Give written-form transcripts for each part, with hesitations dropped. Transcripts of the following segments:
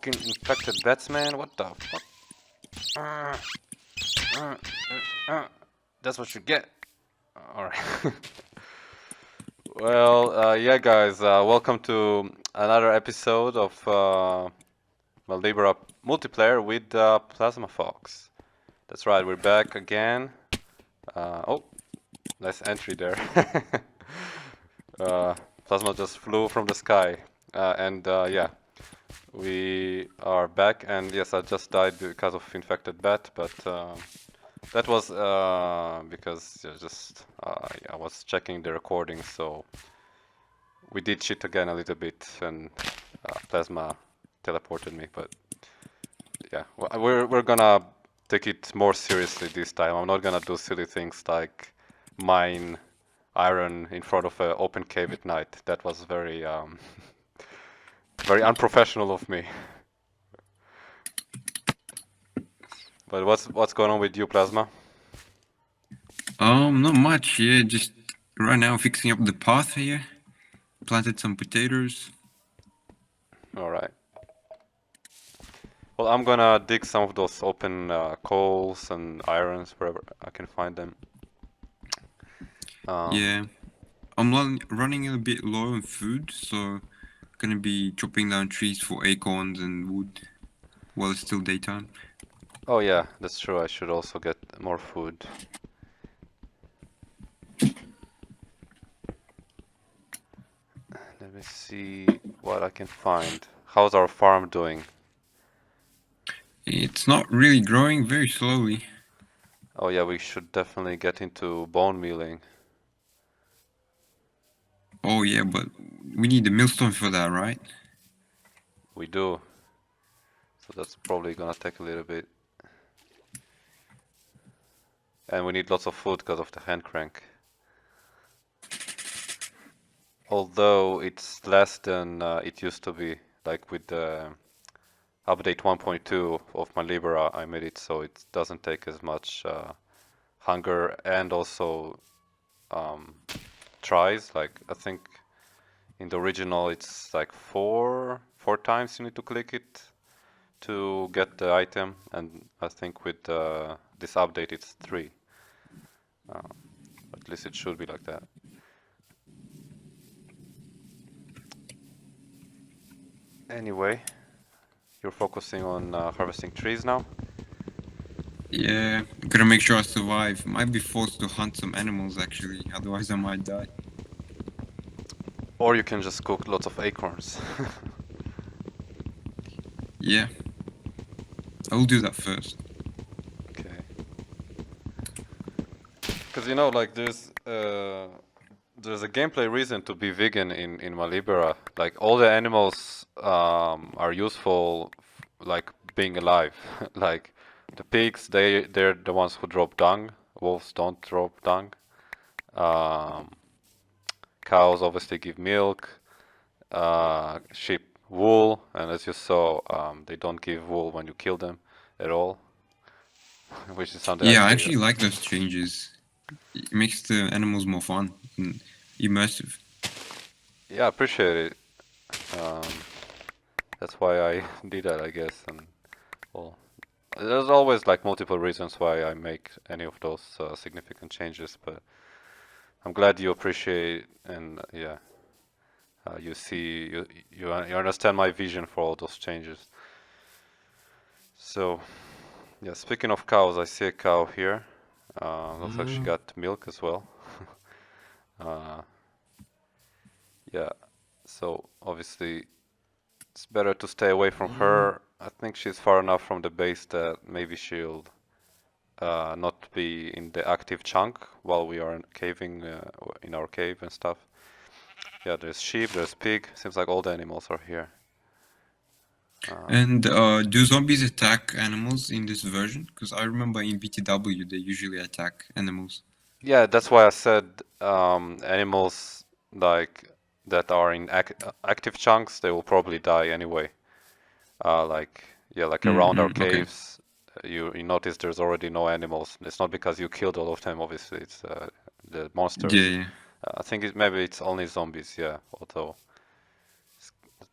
fucking infected bats, man. What the fuck? That's what you get. Alright. Well, yeah, guys, welcome to another episode of MineLibera multiplayer with PlasmaFox. That's right, we're back again. Oh, nice entry there. Plasma just flew from the sky. Yeah, we are back, and yes, I just died because of infected bat, but that was because I was checking the recording, so we did cheat again a little bit, and Plasma teleported me. But yeah, we're gonna take it more seriously this time. I'm not gonna do silly things like mine iron in front of an open cave at night. That was very very unprofessional of me. But what's going on with you, Plasma? Not much. Yeah, just right now fixing up the path here. Planted some potatoes. All right. Well, I'm gonna dig some of those open coals and irons wherever I can find them. Yeah, I'm running a bit low on food, so gonna be chopping down trees for acorns and wood while it's still daytime. Oh yeah, that's true. I should also get more food. Let me see what I can find. How's our farm doing? It's not really growing, very slowly. Oh yeah, we should definitely get into bone mealing. Oh yeah, but we need the millstone for that, right? We do. So that's probably gonna take a little bit. And we need lots of food because of the hand crank. Although it's less than it used to be, like with the update 1.2 of MineLibera, I made it so it doesn't take as much hunger and also tries. Like I think in the original it's like four times you need to click it to get the item, and I think with this update it's 3. At least it should be like that. Anyway, you're focusing on harvesting trees now? Yeah, gotta make sure I survive. Might be forced to hunt some animals actually, otherwise I might die. Or you can just cook lots of acorns. Yeah, I will do that first. Okay. Because you know, like there's a gameplay reason to be vegan in MineLibera. Like all the animals are useful, like being alive. Like the pigs, they're the ones who drop dung. Wolves don't drop dung. Cows obviously give milk. Sheep wool, and as you saw, they don't give wool when you kill them at all, which is something I Yeah, I figured. actually like those changes. It makes the animals more fun and immersive. Yeah, I appreciate it. Um, that's why I did that, I guess. And well, there's always like multiple reasons why I make any of those significant changes, but I'm glad you appreciate and yeah, you see you understand my vision for all those changes. So yeah, speaking of cows, I see a cow here. Looks like she got milk as well. uh, yeah, so obviously it's better to stay away from her. I think she's far enough from the base that maybe she'll not be in the active chunk while we are caving in our cave and stuff. Yeah, there's sheep, there's pig. Seems like all the animals are here. And do zombies attack animals in this version? Because I remember in BTW they usually attack animals. Yeah, that's why I said animals like that are in active chunks, they will probably die anyway. Like yeah, like around our Okay. caves, you notice there's already no animals. It's not because you killed all of them, obviously. It's the Yeah, monsters. yeah. I think maybe it's only zombies. Yeah, although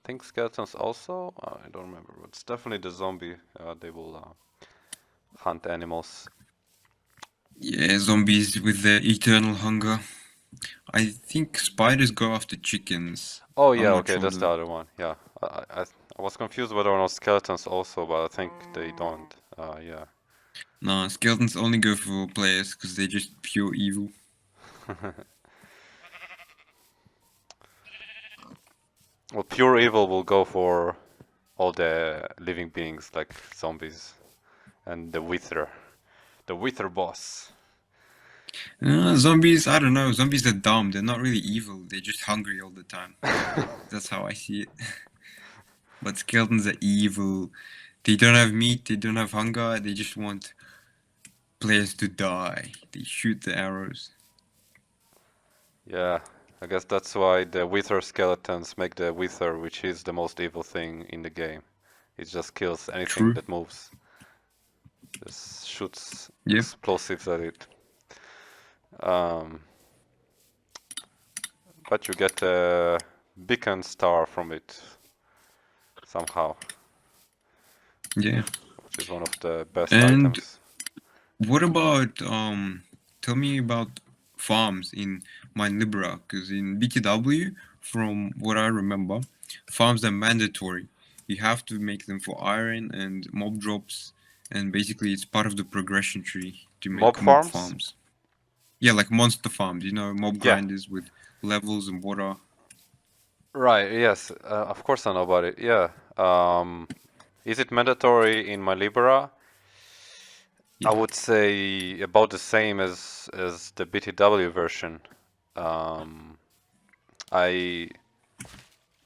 think skeletons also. I don't remember. But it's definitely the zombie. They will hunt animals. Yeah, zombies with their eternal hunger. I think spiders go after chickens. Oh I'm yeah, not okay, sure that's the though. other one. Yeah, I was confused whether or not skeletons also, but I think they don't. Yeah. Nah, skeletons only go for players because they're just pure evil. Well, pure evil will go for all the living beings like zombies and the Wither boss. Zombies, I don't know. Zombies are dumb. They're not really evil. They're just hungry all the time. That's how I see it. But skeletons are evil. They don't have meat. They don't have hunger. They just want players to die. They shoot the arrows. Yeah, I guess that's why the Wither skeletons make the Wither, which is the most evil thing in the game. It just kills anything True. that moves. Just shoots Yeah. explosives at it. But you get a beacon star from it somehow, Yeah. which is one of the best And items. what about tell me about farms in MineLibera, because in BTW, from what I remember, farms are mandatory. You have to make them for iron and mob drops, and basically it's part of the progression tree to Mob make mob farms? farms. Yeah, like monster farms, mob Yeah. grinders with levels and water. Right, yes, of course I know about it. Yeah. Is it mandatory in MineLibera? Yeah. I would say about the same as the BTW version. I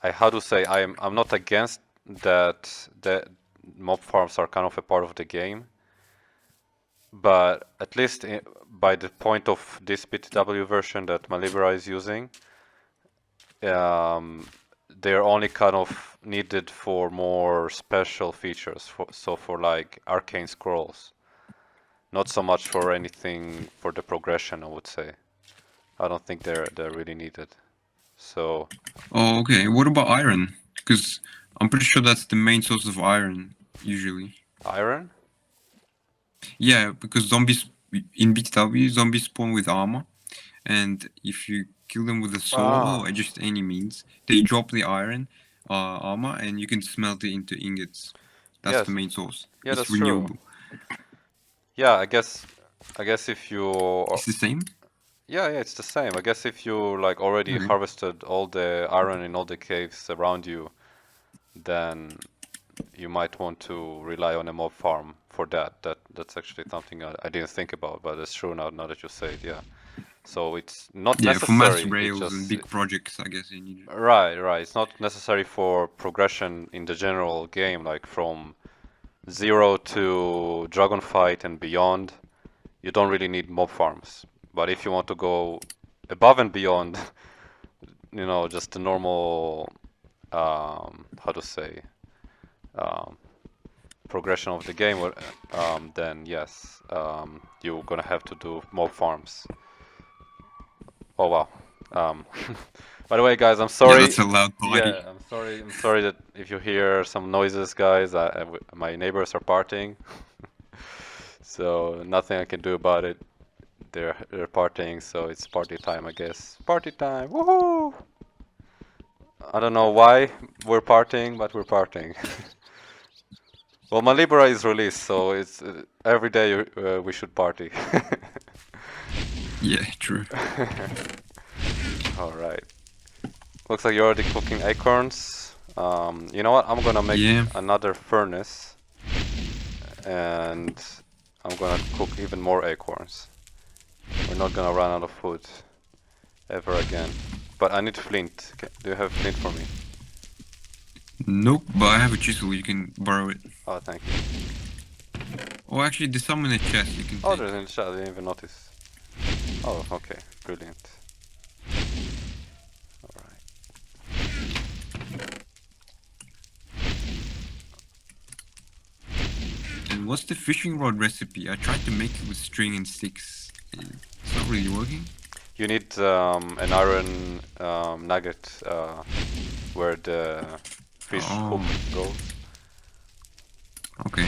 how to say I'm not against that the mob farms are kind of a part of the game, but at least by the point of this BTW version that MineLibera is using, they're only kind of needed for more special features, so for like arcane scrolls, not so much for anything for the progression, I would say. I don't think they're really needed. So Oh, okay. What about iron? Because I'm pretty sure that's the main source of iron usually. iron? Yeah, because zombies in BTW, zombies spawn with armor, and if you kill them with a sword or just any means, they drop the iron armor, and you can smelt it into ingots. That's the Yes. main source. Yeah, It's that's true. renewable. Yeah, I guess if you It's the same. yeah, it's the same. I guess if you like already Okay. harvested all the iron in all the caves around you, then you might want to rely on a mob farm for that. That's actually something I didn't think about, but it's true now that you say it, yeah. So it's not Yeah, for mass necessary. It rails and just big projects, I guess you need it. right. It's not necessary for progression in the general game, like from 0 to Dragonfight and beyond. You don't really need mob farms. But if you want to go above and beyond, just the normal, how to say, um, progression of the game, then yes, you're gonna have to do mob farms. Oh wow. By the way, guys, I'm Yeah, sorry. that's a loud party. Yeah, I'm sorry. I'm sorry that if you hear some noises, guys. My neighbors are partying, so nothing I can do about it. They're partying, so it's party time, I guess. Party time! Woohoo! I don't know why we're partying, but we're partying. Well, MineLibera is released, so it's every day we should party. Yeah, true. All right. Looks like you're already cooking acorns. You know what? I'm gonna make another furnace, and I'm gonna cook even more acorns. We're not gonna run out of food ever again. But I need flint. Do you have flint for me? Nope, but I have a chisel. You can borrow it. Oh, thank you. Oh, actually, there's some in the chest. You can. Oh, take. there's in the chat. I didn't even notice. Oh, okay. Brilliant. Alright. And what's the fishing rod recipe? I tried to make it with string and sticks. It's not really working. You need an iron nugget where the fish Oh. hook goes. Okay.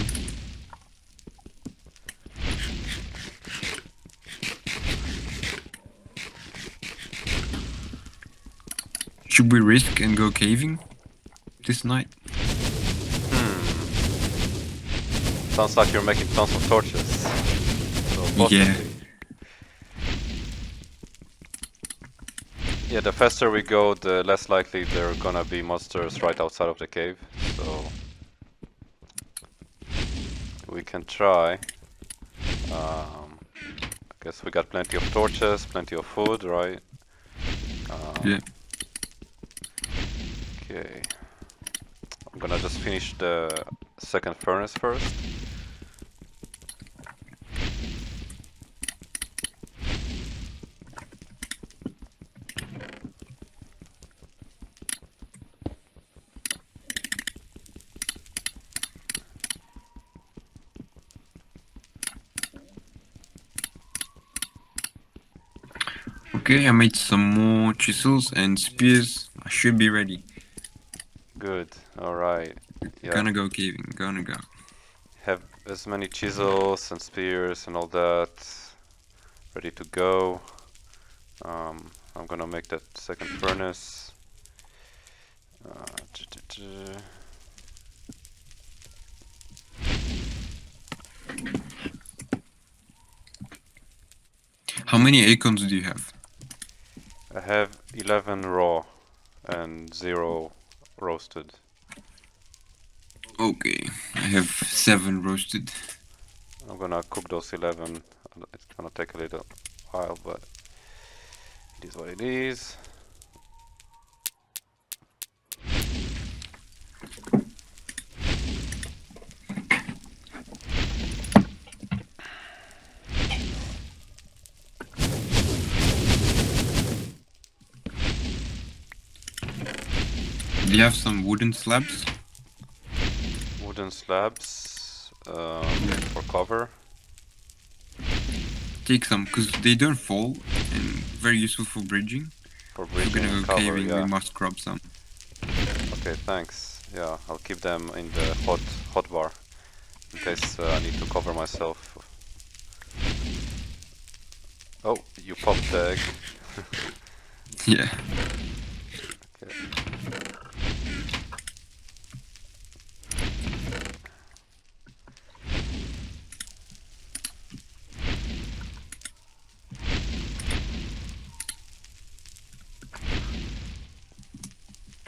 Should we risk and go caving this night? Sounds like you're making tons of torches. So possibly. Yeah. Yeah, the faster we go, the less likely there are gonna be monsters right outside of the cave. So we can try. I guess we got plenty of torches, plenty of food, right? Yeah. Okay. I'm gonna just finish the second furnace first. Okay, I made some more chisels and spears. I should be ready. Good. Alright. Yeah. Gonna go caving. Gonna go. Have as many chisels and spears and all that ready to go. I'm gonna make that second furnace. How many acorns do you have? I have 11 raw and 0 roasted. Okay, I have 7 roasted. I'm gonna cook those 11. It's gonna take a little while, but it is what it is. Do you have some wooden slabs? Wooden slabs for cover. Take some, because they don't fall and very useful for bridging. For If we're bridging gonna and go cover, caving, yeah. we must grab some. Okay, thanks. Yeah, I'll keep them in the hot bar in case I need to cover myself. Oh, you popped the egg. Yeah. Okay.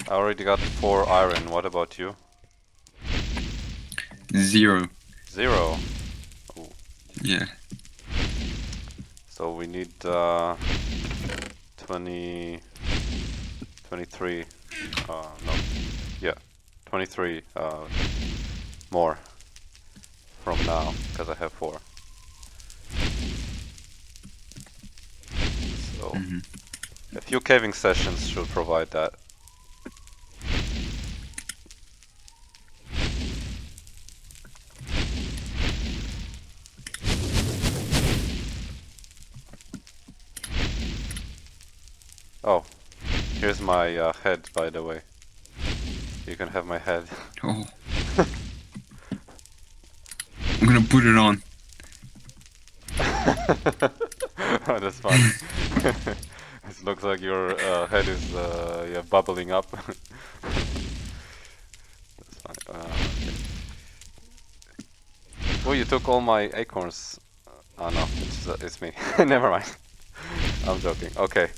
I already got 4 iron. What about you? 0. 0. Yeah. So we need 20, 23. No, yeah, 23 more from now because I have 4. So a few caving sessions should provide that. Oh, here's my head, by the way. You can have my head. Oh. I'm gonna put it on. Oh, that's fun. It looks like your head is yeah, bubbling up. That's fine. Okay. Oh, you took all my acorns. Oh no, it's me. Never mind. I'm joking. Okay.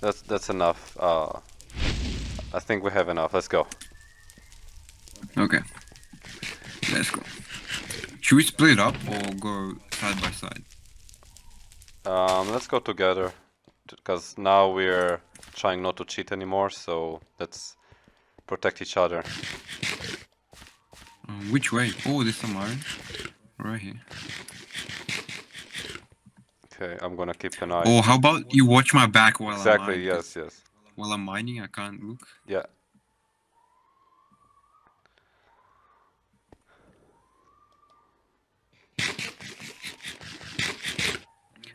That's enough. I think we have enough. Let's go. Okay. Let's go. Should we split up or go side by side? Let's go together because now we're trying not to cheat anymore. So let's protect each other. Which way? Oh, there's some iron. Right here. Okay, I'm gonna keep an eye. Oh, how about you watch my back while I mine? Exactly. Yes. Yes. While I'm mining, I can't look. Yeah.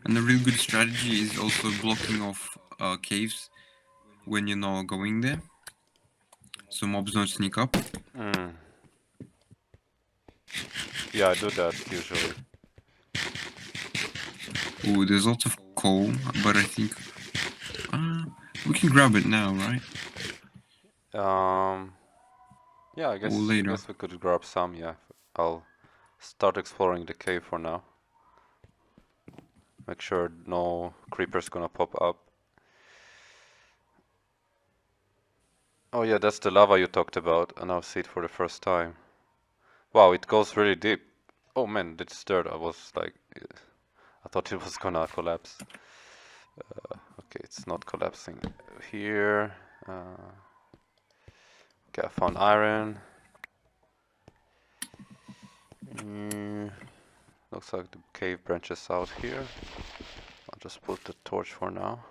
And a real good strategy is also blocking off caves when you're not going there. so mobs don't sneak up. Mm. Yeah, I do that usually. Oh, there's lots of coal, but I think we can grab it now, right? Yeah, I Later. guess we could grab some. Yeah, I'll start exploring the cave for now. Make sure no creeper's gonna pop up. Oh yeah, that's the lava you talked about. I now see it for the first time. Wow, it goes really deep. Oh man, it's dirt. I was like, I thought it was gonna collapse. Okay, it's not collapsing here. Okay, I found iron. Looks like the cave branches out here. I'll just put the torch for now.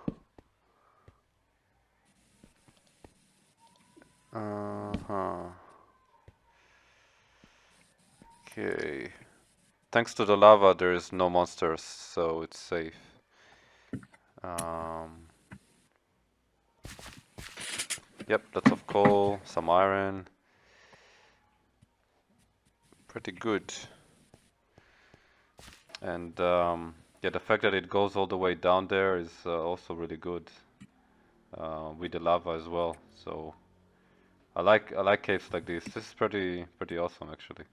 Okay. Thanks to the lava, there is no monsters, so it's safe. Yep, lots of coal, some iron. Pretty good. And yeah, the fact that it goes all the way down there is also really good with the lava as well. So I like caves like this. This is pretty awesome actually.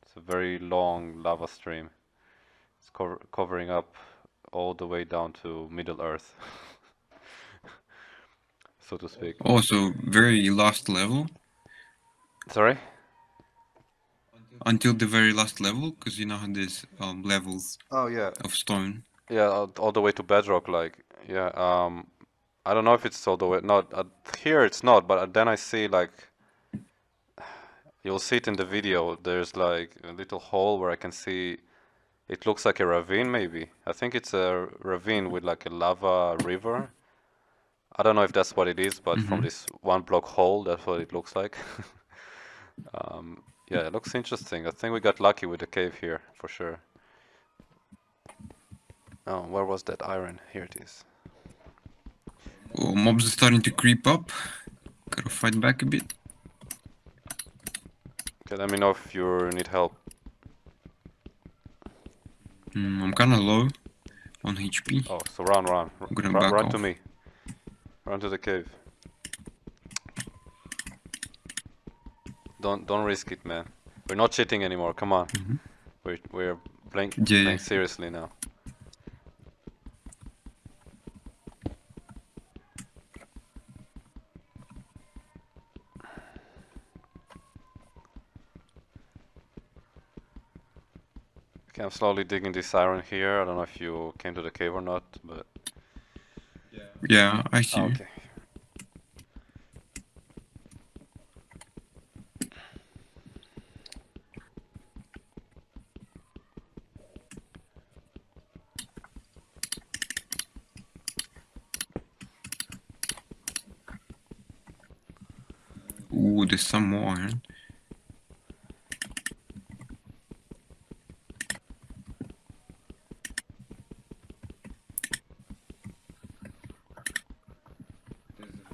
It's a very long lava stream. It's covering up all the way down to Middle Earth, so to speak. Also, very last level. Sorry? Until the very last level, because you know how there's levels Oh yeah. of stone. Yeah, all the way to bedrock, like, yeah, I don't know if it's all the way, not, here it's not, but then I see, like, you'll see it in the video, there's, like, a little hole where I can see, it looks like a ravine, maybe. I think it's a ravine with, like, a lava river. I don't know if that's what it is, but from this one block hole, that's what it looks like. Yeah, it looks interesting. I think we got lucky with the cave here, for sure. Oh, where was that iron? Here it is. Oh, mobs are starting to creep up. Gotta fight back a bit. Okay, let me know if you need help. I'm kinda low on HP. Oh, so run. I'm gonna back Run off. to me. Run to the cave. Don't risk it, man. We're not cheating anymore. Come on. We're playing seriously now. Okay, I'm slowly digging this iron here. I don't know if you came to the cave or not, but Yeah, I see. okay. Ooh, there's some more iron.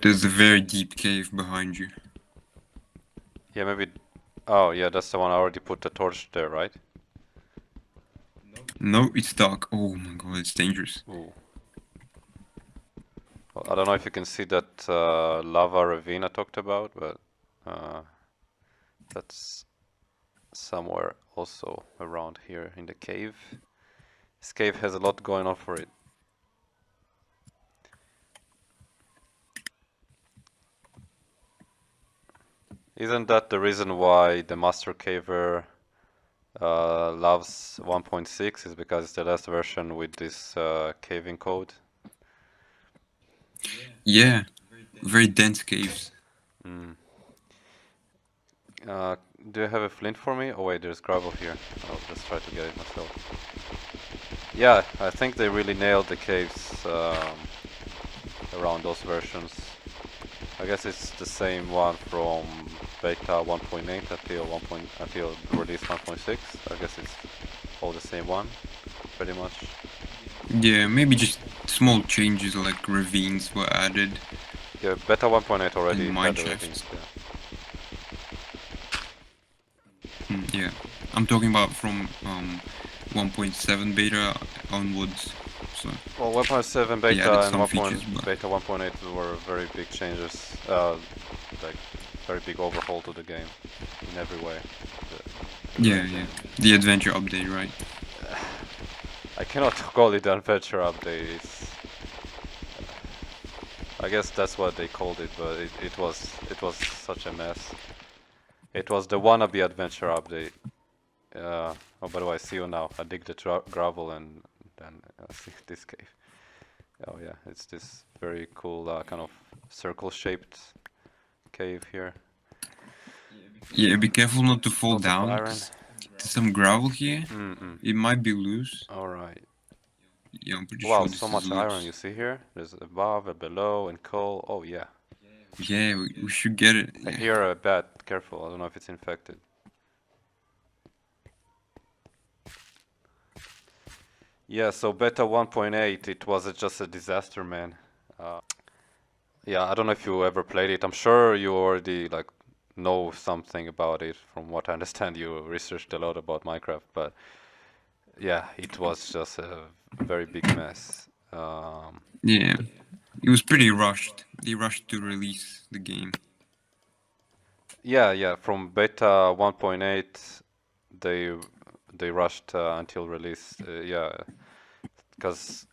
There's a very deep cave behind you. Yeah, maybe. Oh, yeah, that's the one I already put the torch there, right? No, it's dark. Oh my god, it's dangerous. Ooh. Well, I don't know if you can see that lava ravine I talked about, but that's somewhere also around here in the cave. This cave has a lot going on for it. Isn't that the reason why the master caver loves 1.6 is because it's the last version with this caving code? Yeah, very dense caves. Do you have a flint for me? Oh wait, there's gravel here. I'll just try to get it myself. Yeah, I think they really nailed the caves around those versions. I guess it's the same one from beta 1.8 until release 1.6. I guess it's all the same one, pretty much. Yeah, maybe just small changes like ravines were added. Yeah, beta 1.8 already and had mineshaft. ratings. Yeah, I'm talking about from 1.7 beta onwards. So Well, 1.7 they added beta and some features, but beta 1.8 were very big changes, like very big overhaul to the game in every way. yeah, the adventure update, right? I cannot call it an adventure update. I guess that's what they called it, but it was such a mess. It was the wannabe adventure update. Oh, by the way, I see you now. I dig the gravel and then I see this cave. Oh yeah, it's this very cool kind of circle-shaped cave here. Yeah, be careful not to fall Lots of down. iron. 'Cause there's some gravel here. It might be loose. Alright. Yeah, I'm pretty Wow, sure so this is much iron loose. you see here. There's above and below and coal. Oh yeah. Yeah, we should get it. I Yeah. hear a bat. Careful, I don't know if it's infected. Yeah, so beta 1.8, it was just a disaster, man. Yeah, I don't know if you ever played it. I'm sure you already like know something about it. From what I understand, you researched a lot about Minecraft, but yeah, it was just a very big mess. Yeah, it was pretty rushed. They rushed to release the game. Yeah, from beta 1.8, they they rushed until release. Yeah, because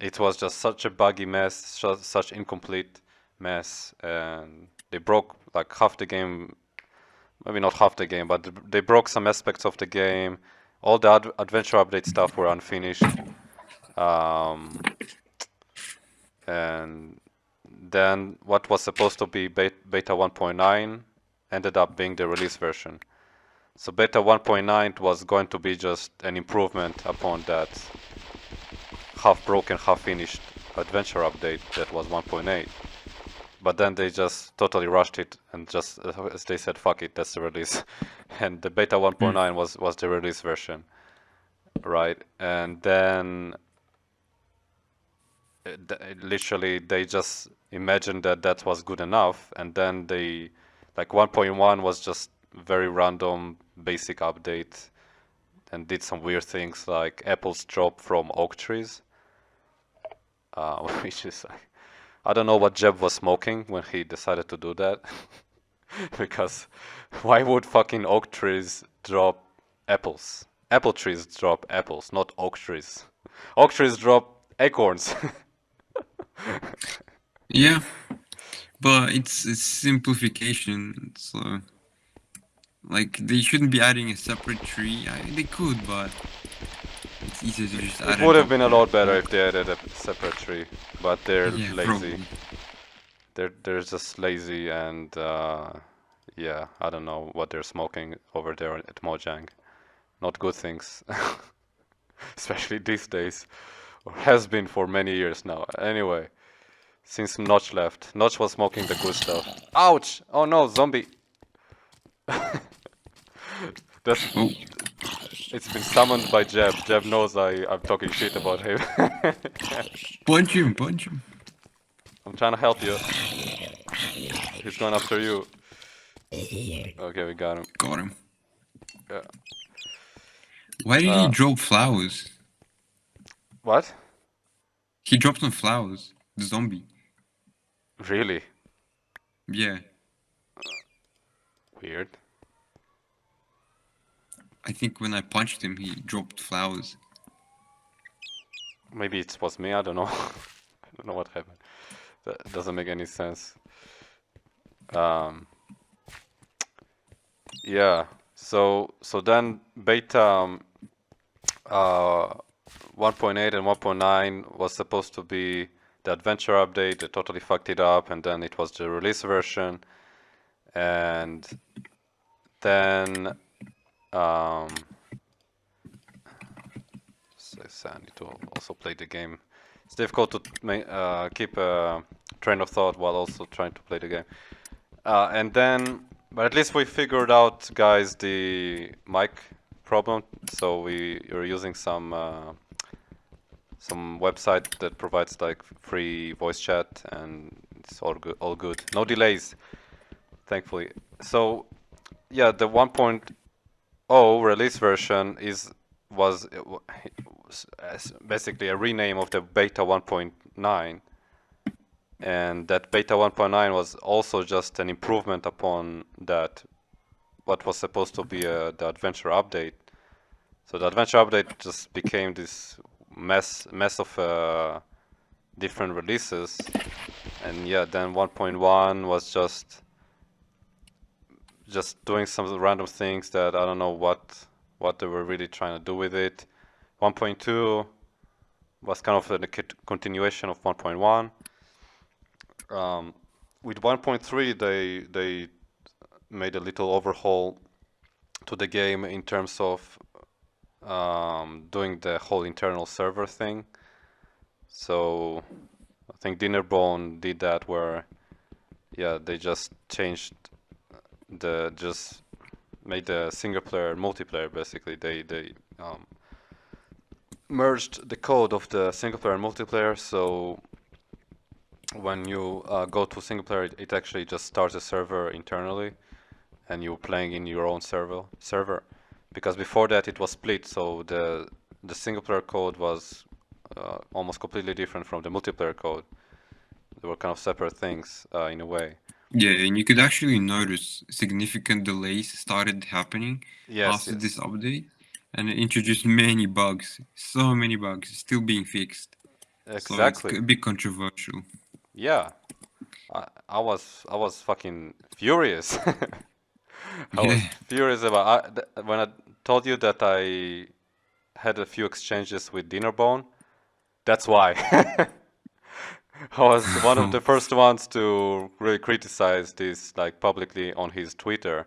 it was just such a buggy mess, such incomplete mess, and they broke like half the game. Maybe not half the game, but they broke some aspects of the game. All the adventure update stuff were unfinished, and then what was supposed to be beta 1.9 ended up being the release version. So beta 1.9 was going to be just an improvement upon that half broken, half finished adventure update that was 1.8. But then they just totally rushed it and just, as they said, fuck it, that's the release. And the beta 1.9 was the release version, right? And then literally they just imagined that that was good enough, and then they, like 1.1 was just very random, basic update, and did some weird things like apples drop from oak trees, which is like, I don't know what Jeb was smoking when he decided to do that. Because why would fucking oak trees drop apples? Apple trees drop apples, not oak trees. Oak trees drop acorns. Yeah, but it's simplification. So like they shouldn't be adding a separate tree. They could, but it's easier to just It add a would have drop been a from lot better oak. if they added a separate tree, but they're Yeah, lazy. probably. They're just lazy, and yeah, I don't know what they're smoking over there at Mojang. Not good things, especially these days, or has been for many years now. Anyway, since Notch left, Notch was smoking the good stuff. Ouch! Oh no, zombie! That's Oh, It's been summoned by Jeb. Jeb knows I'm talking shit about him. punch him, punch him. I'm trying to help you. He's going after you. Okay, we got him. Got him. Yeah. Why did he drop flowers? What? He dropped some flowers. The zombie. Really? Yeah. Weird. I think when I punched him, he dropped flowers. Maybe it was me, I don't know. I don't know what happened. That doesn't make any sense. Yeah, so then beta 1.8 and 1.9 was supposed to be the adventure update. They totally fucked it up, and then it was the release version, and then I need to also play the game. It's difficult to keep a train of thought while also trying to play the game. And then, but at least we figured out, guys, the mic problem. So we're using some website that provides like free voice chat, and it's all good. No delays, thankfully. So yeah, the 1.0 release version was basically a rename of the beta 1.9, and that beta 1.9 was also just an improvement upon that what was supposed to be the adventure update. So the adventure update just became this mess of different releases, and yeah, then 1.1 was just doing some random things that I don't know what they were really trying to do with it. 1.2 was kind of a continuation of 1.1. With 1.3, they made a little overhaul to the game in terms of doing the whole internal server thing. So I think Dinnerbone did that, where yeah, they just made the single player multiplayer. Basically, they merged the code of the single player and multiplayer. So when you go to single player, it actually just starts a server internally, and you're playing in your own server. Because before that it was split, so the single player code was almost completely different from the multiplayer code. They were kind of separate things in a way. Yeah, and you could actually notice significant delays started happening Yes, after yes, this update, and it introduced many bugs, so many bugs, still being fixed. So it's exactly. a bit controversial. Yeah, I was fucking furious. I Yeah. was furious about when I told you that I had a few exchanges with Dinnerbone. That's why. I was one of the first ones to really criticize this like publicly on his Twitter,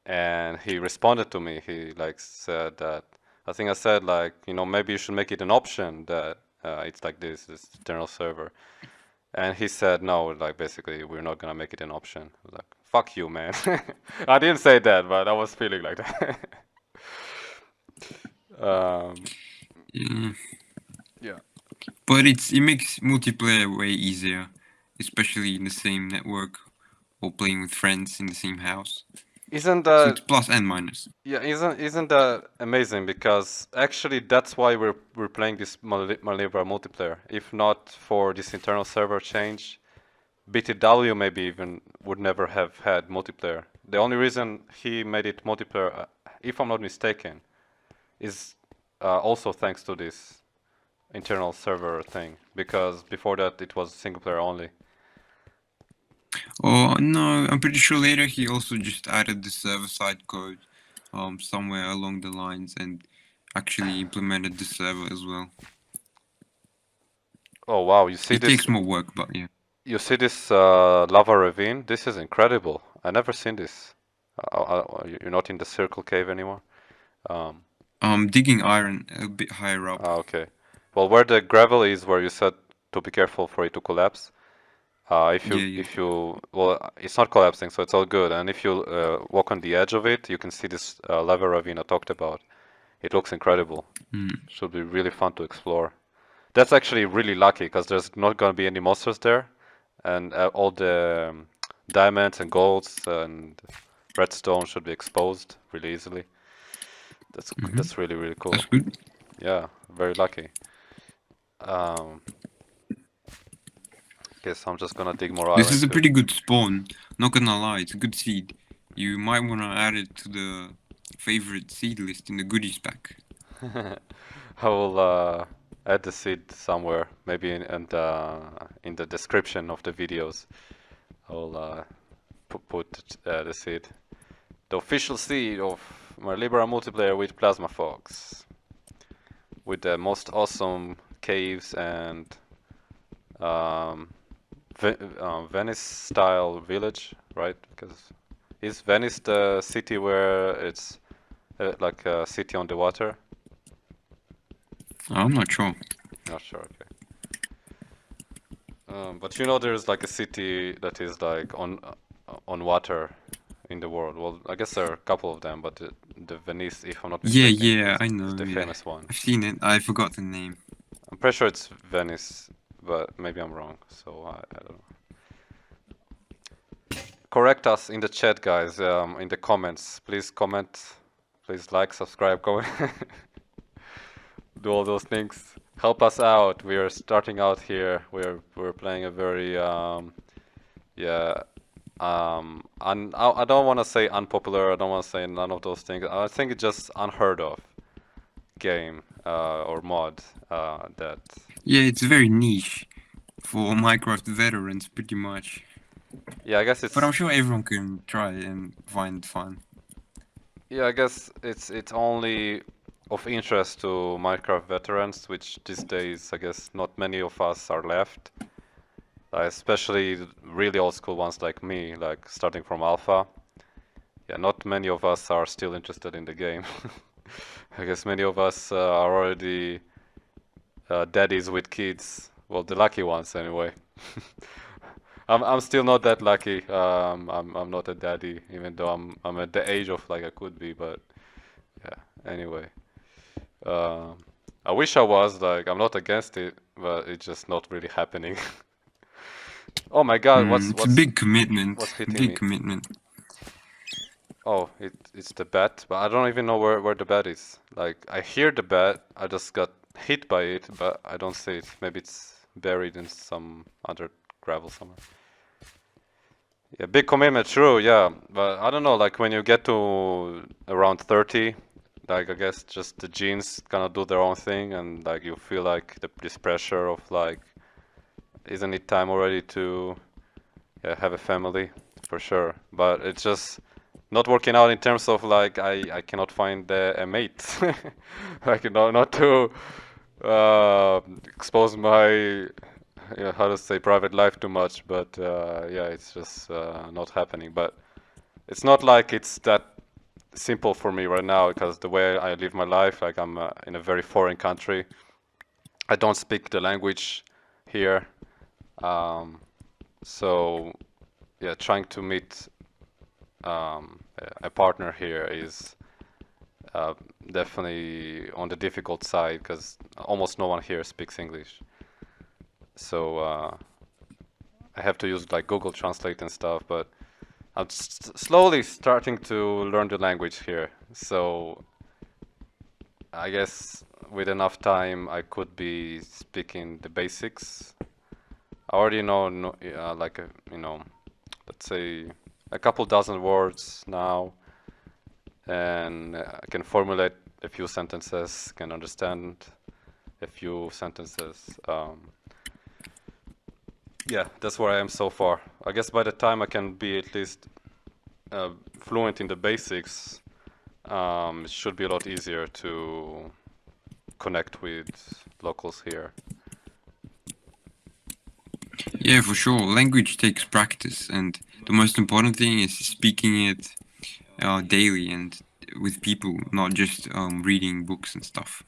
and he responded to me. He like said that I think I said like, you know, maybe you should make it an option that it's like this internal server, and he said no, like basically we're not gonna make it an option. I was like, fuck you, man. I didn't say that, but I was feeling like that. Yeah. Yeah. But it makes multiplayer way easier, especially in the same network or playing with friends in the same house. Isn't So that it's plus and minus. Yeah, isn't that amazing? Because actually, that's why we're playing this MineLibera multiplayer. If not for this internal server change, BTW maybe even would never have had multiplayer. The only reason he made it multiplayer, if I'm not mistaken, is also thanks to this internal server thing. Because before that, it was single player only. Oh no, I'm pretty sure later he also just added the server-side code somewhere along the lines and actually implemented the server as well. Oh wow, you see It this? takes more work, but yeah. You see this lava ravine? This is incredible. I never seen this. You're not in the circle cave anymore? Um, Digging iron a bit higher up. okay. Well, where the gravel is, where you said to be careful for it to collapse. Yeah, yeah. Well, it's not collapsing, so it's all good. And if you walk on the edge of it, you can see this lava ravine I talked about. It looks incredible. Mm. Should be really fun to explore. That's actually really lucky because there's not gonna be any monsters there, and all the diamonds and golds and redstone should be exposed really easily. That's really cool. That's good. Yeah, very lucky. Okay, so I'm just gonna dig more This iron is a too. pretty good spawn. Not gonna lie, it's a good seed. You might wanna add it to the favorite seed list in the goodies pack. I will add the seed somewhere, maybe in the description of the videos. I will put the seed, the official seed of MineLibera multiplayer with PlasmaFox, with the most awesome caves and um, Venice-style village, right? Because is Venice the city where it's like a city on the water? I'm not sure. Not sure. Okay. But you know, there's like a city that is like on water in the world. Well, I guess there are a couple of them, but the Venice, if I'm not Yeah, mistaken, yeah, I is know, the yeah. famous one. I've seen it. I forgot the name. I'm pretty sure it's Venice, but maybe I'm wrong. So I don't know. correct us in the chat, guys. In the comments, please comment. Please like, subscribe, comment. Do all those things. Help us out. We are starting out here. We're playing a very yeah. I don't want to say unpopular. I don't want to say none of those things. I think it's just unheard of game or mod that. Yeah, it's very niche for Minecraft veterans, pretty much. Yeah, I guess it's. But I'm sure everyone can try and find fun. Yeah, I guess it's only of interest to Minecraft veterans, which these days I guess not many of us are left. Especially really old school ones like me, like starting from alpha. Yeah, not many of us are still interested in the game. I guess many of us are already daddies with kids. Well, the lucky ones anyway. I'm still not that lucky. I'm not a daddy, even though I'm at the age of like I could be. But yeah, anyway. I wish I was, like, I'm not against it, but it's just not really happening. Oh my god, It's a big commitment. what's hitting Big me? commitment. Oh, it's the bat, but I don't even know where the bat is. Like, I hear the bat, I just got hit by it, but I don't see it. Maybe it's buried in some other gravel somewhere. Yeah, big commitment, true, yeah. But I don't know, like when you get to around 30, like I guess just the genes kind of do their own thing, and like you feel like this pressure of like, isn't it time already to have a family? For sure. But it's just not working out in terms of like I cannot find a mate. Like, you know, not to expose my how to say private life too much, but yeah, it's just not happening. But it's not like it's that simple for me right now, because the way I live my life, like I'm in a very foreign country. I don't speak the language here, so yeah, trying to meet a partner here is definitely on the difficult side, because almost no one here speaks English. So I have to use like Google Translate and stuff, but I'm slowly starting to learn the language here. So I guess with enough time I could be speaking the basics. I already know, like, you know, let's say a couple dozen words now, and I can formulate a few sentences, can understand a few sentences. Yeah, that's where I am so far. I guess by the time I can be at least fluent in the basics, it should be a lot easier to connect with locals here. Yeah, for sure. Language takes practice, and the most important thing is speaking it daily and with people, not just reading books and stuff.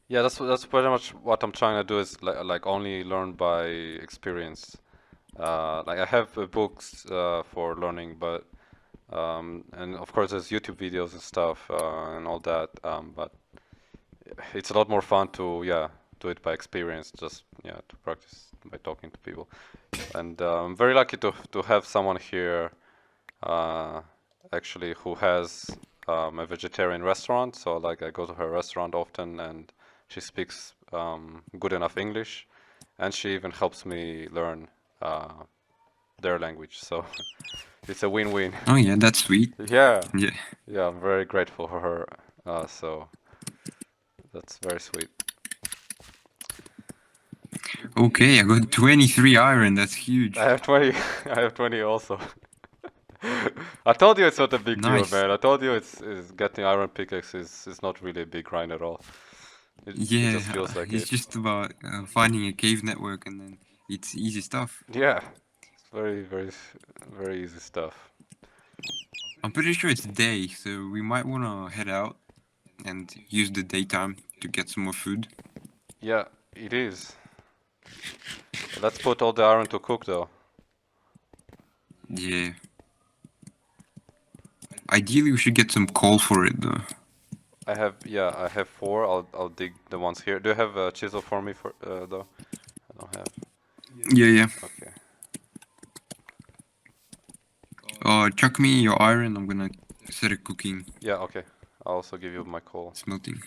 Yeah, that's pretty much what I'm trying to do, is like only learn by experience. Like I have books for learning, but and of course there's YouTube videos and stuff and all that. But it's a lot more fun to do it by experience, just to practice by talking to people. And I'm very lucky to have someone here actually who has a vegetarian restaurant. So like I go to her restaurant often, and she speaks good enough English, and she even helps me learn their language. So it's a win-win. Oh yeah, that's sweet. Yeah, Yeah. yeah, I'm very grateful for her. So that's very sweet. Okay, I got 23 iron. That's huge. I have 20. I have 20 also. I told you it's not a big deal, Nice. man. I told you it's getting iron pickaxe is not really a big grind at all. It just feels like it's it. just about finding a cave network, and then it's easy stuff. Yeah, it's very easy stuff. I'm pretty sure it's day, so we might want to head out and use the daytime to get some more food. Yeah, it is. Let's put all the iron to cook though. Yeah. Ideally, we should get some coal for it, though. I have 4. I'll dig the ones here. Do you have a chisel for me for though? I don't have. Yeah. Okay. chuck me your iron. I'm gonna set it cooking, Yeah, okay. I'll also give you my coal. smelting.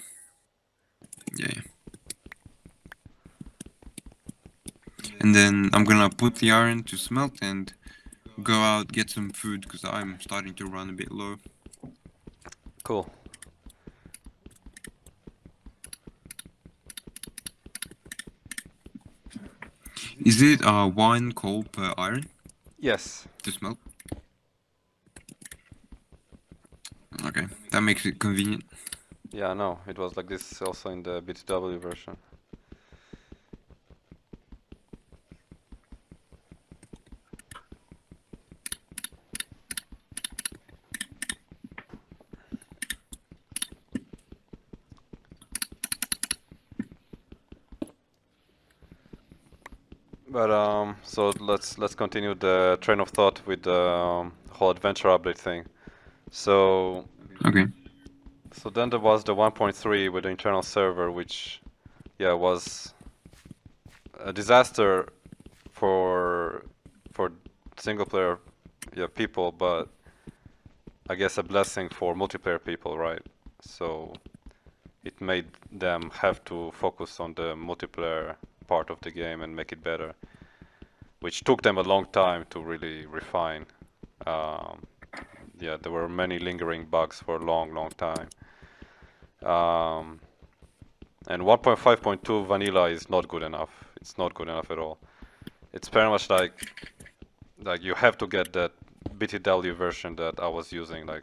Yeah, yeah. And then I'm gonna put the iron to smelt and go out get some food because I'm starting to run a bit low. Cool. Is it 1 coal per iron Yes. to smelt? Okay, that makes it convenient. Yeah, no, it was like this also in the BTW version. But so let's continue the train of thought with the whole adventure update thing. So Okay. so then there was the 1.3 with the internal server, which yeah was a disaster for single player people, but I guess a blessing for multiplayer people, right? So it made them have to focus on the multiplayer part of the game and make it better, which took them a long time to really refine. Um, yeah, there were many lingering bugs for a long time. Um, and 1.5.2 vanilla is not good enough. It's not good enough at all. It's very much like you have to get that BTW version that I was using, like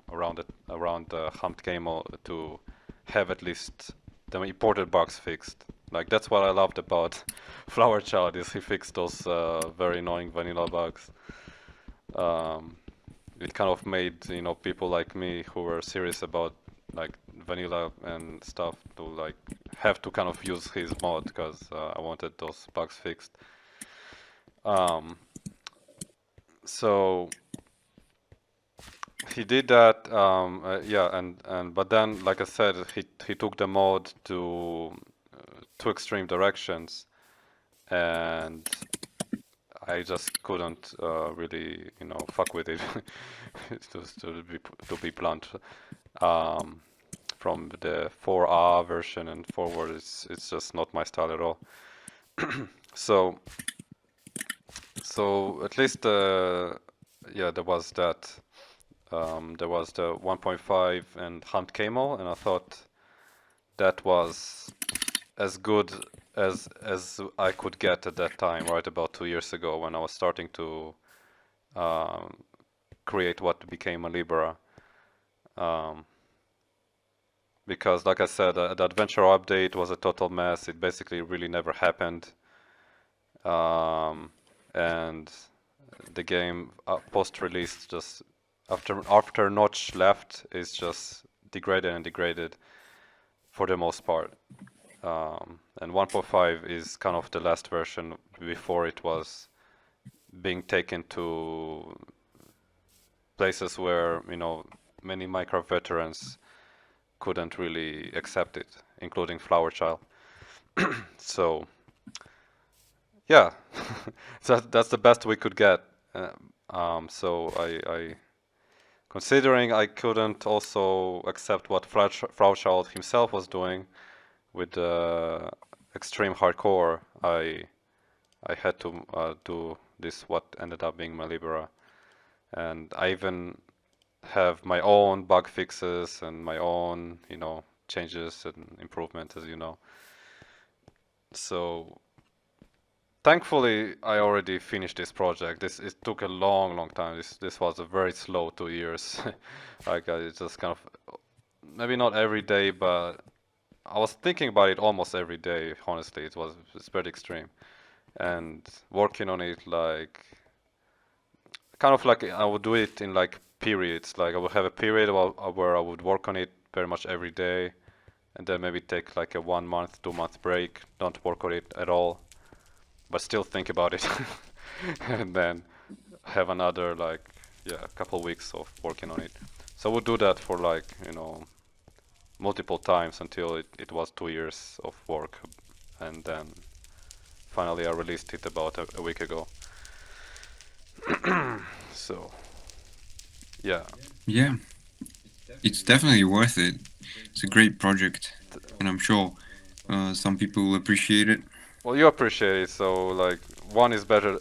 around Humped Camel to have at least the imported bugs fixed. Like that's what I loved about Flower Child is he fixed those very annoying vanilla bugs. It kind of made people like me who were serious about like vanilla and stuff to like have to kind of use his mod because I wanted those bugs fixed. So he did that, yeah, and but then, like I said, he took the mod to two extreme directions, and I just couldn't really, fuck with it. To be blunt, um, from the 4R version and forward, it's just not my style at all. So at least, yeah, there was that. There was the 1.5 and Hunt Camel, and I thought that was as good as I could get at that time, right about 2 years ago when I was starting to create what became MineLibera. Um, because, like I said, the adventure update was a total mess. It basically really never happened, and the game post-release just after Notch left is just degraded and degraded for the most part. And 1.5 is kind of the last version before it was being taken to places where many Minecraft veterans couldn't really accept it, including Flower Child. So yeah, so that's the best we could get. So I considering I couldn't also accept what Frauschald himself was doing with extreme hardcore, I had to do this what ended up being MineLibera, and I even have my own bug fixes and my own changes and improvements, as you know. So thankfully, I already finished this project. It took a long time. This was a very slow 2 years. Like I just kind of maybe not every day, but I was thinking about it almost every day. Honestly, it's pretty extreme, and working on it like kind of like I would do it in like periods. Like I would have a period where I would work on it very much every day, and then maybe take like a 1 month, 2 month break, don't work on it at all, but still think about it, and then have another like a couple weeks of working on it. So I would do that for like multiple times until it was 2 years of work, and then finally I released it about a week ago. So yeah, Yeah, it's definitely worth it. It's a great project, and I'm sure some people will appreciate it. well, you appreciate it, so like one is better.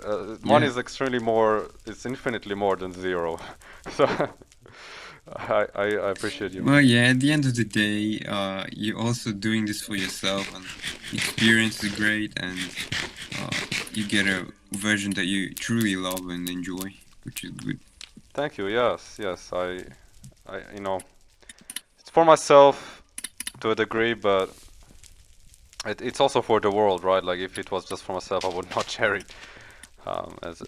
One Yeah. is extremely more. It's infinitely more than zero. So I appreciate you. Well, yeah, at the end of the day, you're also doing this for yourself, and experience is great, and you get a version that you truly love and enjoy, which is good. Thank you. Yes, yes. You know, it's for myself to a degree, but it's also for the world, right? Like if it was just for myself, I would not share it.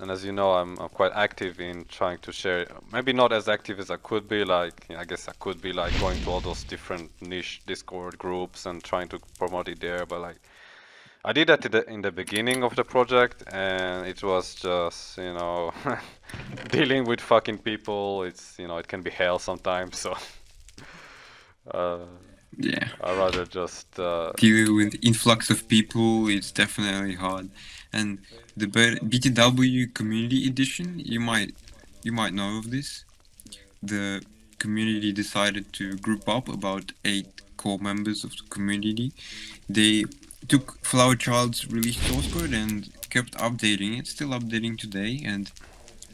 As you know, I'm quite active in trying to share. Maybe not as active as I could be. Like I guess I could be like going to all those different niche Discord groups and trying to promote it there. But like I did that in the beginning of the project, and it was just dealing with fucking people. It's it can be hell sometimes. So uh, Yeah, I rather just dealing with influx of people, it's definitely hard. And the BTW Community Edition, you might know of this. The community decided to group up about 8 core members of the community. They took Flower Child's release source code and kept updating it, still updating today, and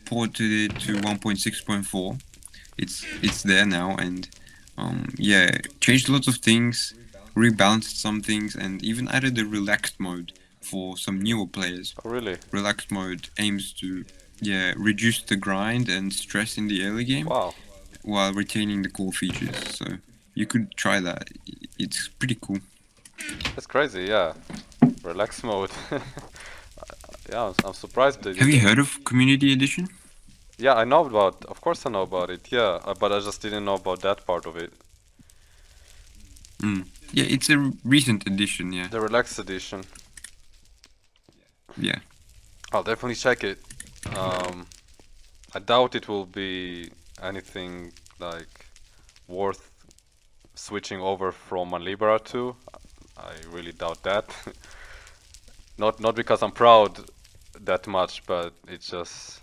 ported it to 1.6.4. It's there now, and yeah, changed lots of things, rebalanced some things, and even added a relaxed mode for some newer players. oh really? Relaxed mode aims to reduce the grind and stress in the early game Wow. while retaining the core features. So you could try that. It's pretty cool. That's crazy, yeah. Relax mode. Yeah, I'm surprised they Have did you that. heard of Community Edition? Yeah, of course I know about it, yeah, but I just didn't know about that part of it. Mm. Yeah, it's a recent edition. Yeah, The relaxed edition. yeah. I'll definitely check it. Um, I doubt it will be anything like worth switching over from MineLibera to. I really doubt that. Not because I'm proud that much, but it's just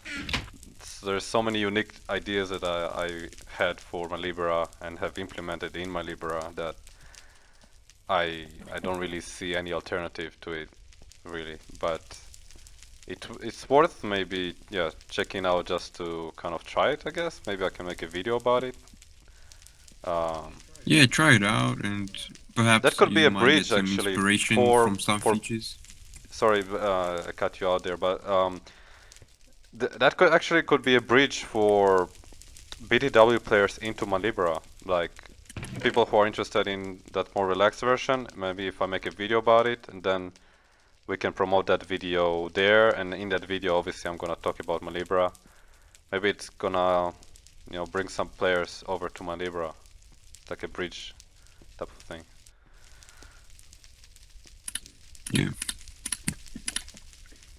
there's so many unique ideas that I had for MineLibera and have implemented in MineLibera that I don't really see any alternative to it, really. But it's worth maybe checking out just to kind of try it, I guess. Maybe I can make a video about it. Um, Yeah, try it out, and that perhaps could be you a might get bridge some actually inspiration for from some for. features. Sorry, I cut you out there, but that could be a bridge for BTW players into MineLibera. Like people who are interested in that more relaxed version. Maybe if I make a video about it, and then we can promote that video there. And in that video, obviously, I'm gonna talk about MineLibera. Maybe it's gonna, bring some players over to MineLibera, like a bridge type of thing. Yeah.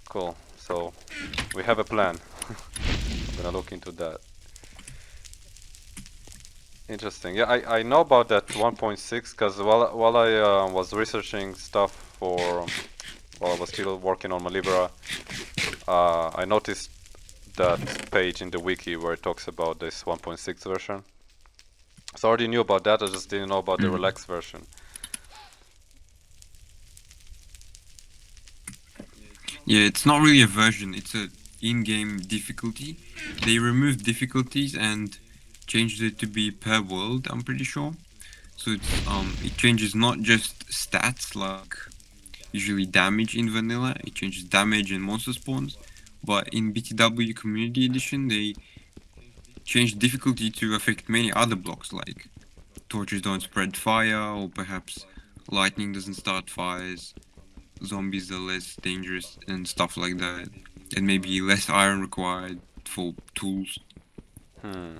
Cool. So we have a plan. I'm gonna look into that. Interesting. Yeah, I know about that 1.6 because while I was researching stuff while I was still working on MineLibera, I noticed that page in the wiki where it talks about this 1.6 version. So I already knew about that. I just didn't know about the Mm. relaxed version. Yeah, it's not really a version. It's a in-game difficulty. They removed difficulties and changed it to be per world. I'm pretty sure. So it changes not just stats like usually damage in vanilla. It changes damage and monster spawns. But in BTW Community Edition, they changed difficulty to affect many other blocks like torches don't spread fire, or perhaps lightning doesn't start fires, zombies are less dangerous, and stuff like that. And maybe less iron required for tools. Hmm.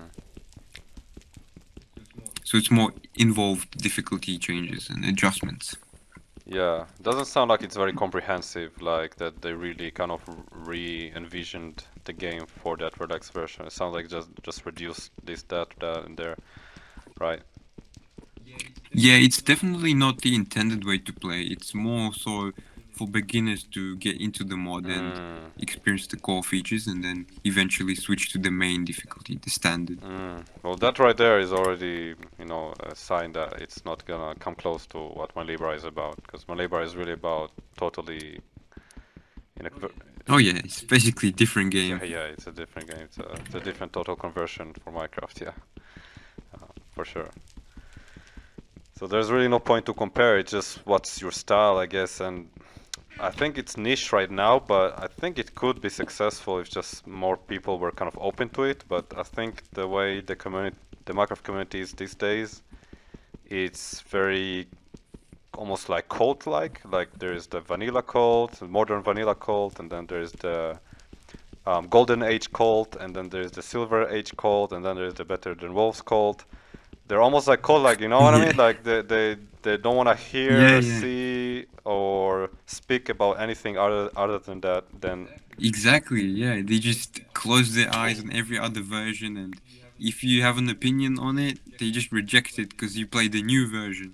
So it's more involved difficulty changes and adjustments. Yeah, doesn't sound like it's very comprehensive, like that they really kind of re-envisioned the game for that relaxed version. It sounds like just reduce this, that, and there, right? Yeah, it's definitely not the intended way to play. It's more so for beginners to get into the mod and Mm, experience the core features, and then eventually switch to the main difficulty, the standard. well, that right there is already, you know, a sign that it's not gonna come close to what MineLibera is about, because MineLibera is really about totally, in a, Oh yeah, it's basically a different game. yeah, it's a different game. It's a different total conversion for Minecraft, yeah, for sure. So there's really no point to compare. It's just what's your style, I guess, and I think it's niche right now, but I think it could be successful if just more people were kind of open to it. But I think the way the community, the Minecraft community is these days, it's very almost like cult-like. Like there's the vanilla cult, the modern vanilla cult, and then there's the golden age cult, and then there's the silver age cult, and then there's the better than wolves cult. They're almost like cult, like, you know what I Yeah, mean? Like they don't want to yeah, hear, yeah. see, or speak about anything other than that. Then Exactly, yeah. They just close their eyes on every other version, and if you have an opinion on it, they just reject it because you play the new version.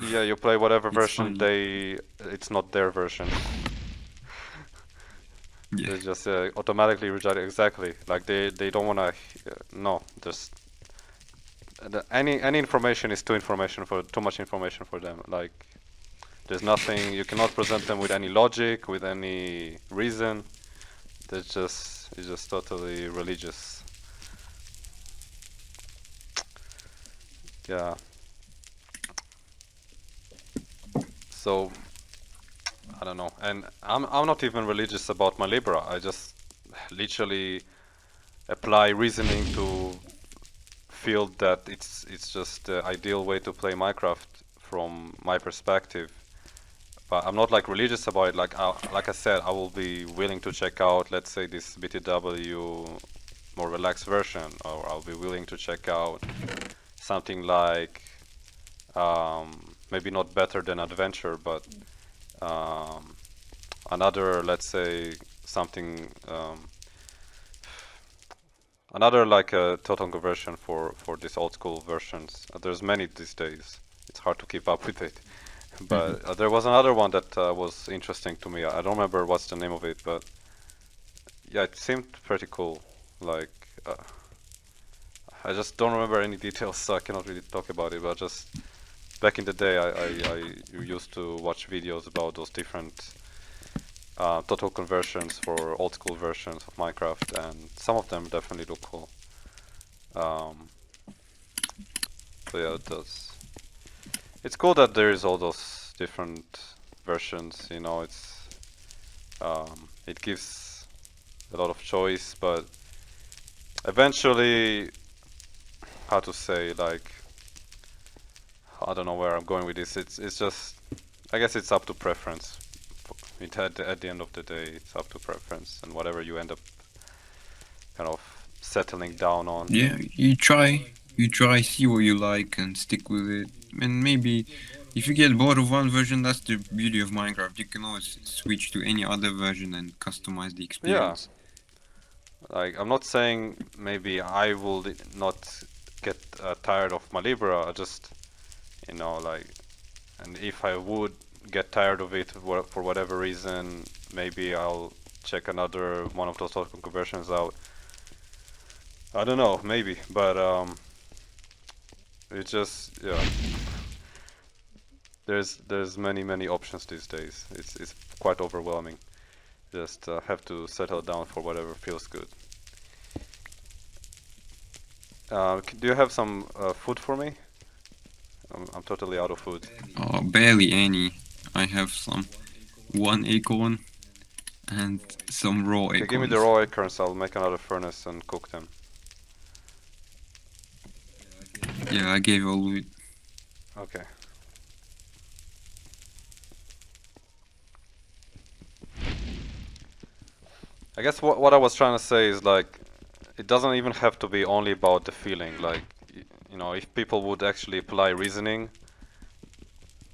yeah, you play whatever It's version funny. it's not their version. Yeah, They just automatically reject it. Exactly. Like they don't want to. No, just any information is too much information for them. Like there's nothing, you cannot present them with any logic, with any reason. It's just totally religious. Yeah. So I don't know, and I'm not even religious about MineLibera. I just literally apply reasoning to feel that it's just the ideal way to play Minecraft from my perspective. But I'm not like religious about it. Like I said, I will be willing to check out, let's say, this BTW more relaxed version, or I'll be willing to check out something like maybe not better than adventure, but um, another, let's say, something another like a total conversion for these old school versions. There's many these days. It's hard to keep up with it. But there was another one that was interesting to me. I don't remember what's the name of it, but yeah, it seemed pretty cool. Like I just don't remember any details, so I cannot really talk about it. But just back in the day, I used to watch videos about those different total conversions for old school versions of Minecraft, and some of them definitely look cool. Um, so yeah, it's cool that there is all those different versions. You know, it gives a lot of choice, but eventually, how to say, like, I don't know where I'm going with this. It's just, I guess it's up to preference. At the end of the day, it's up to preference, and whatever you end up kind of settling down on. yeah. You try, see what you like, and stick with it. And maybe if you get bored of one version, that's the beauty of Minecraft. You can always switch to any other version and customize the Yeah, experience. like I'm not saying maybe I will not get tired of MineLibera. I just, you know, like, and if I would get tired of it for whatever reason, maybe I'll check another one of those token conversions out. I don't know, maybe, but it's just, yeah. There's many options these days. It's quite overwhelming. Just have to settle down for whatever feels good. Do you have some food for me? I'm totally out of food. Barely any. I have some one acorn and some raw Okay, give me the acorns. raw acorns. I'll make another furnace and cook them. Yeah, I gave all of it. Okay. I guess what I was trying to say is like, it doesn't even have to be only about the feeling. Like, you know, if people would actually apply reasoning,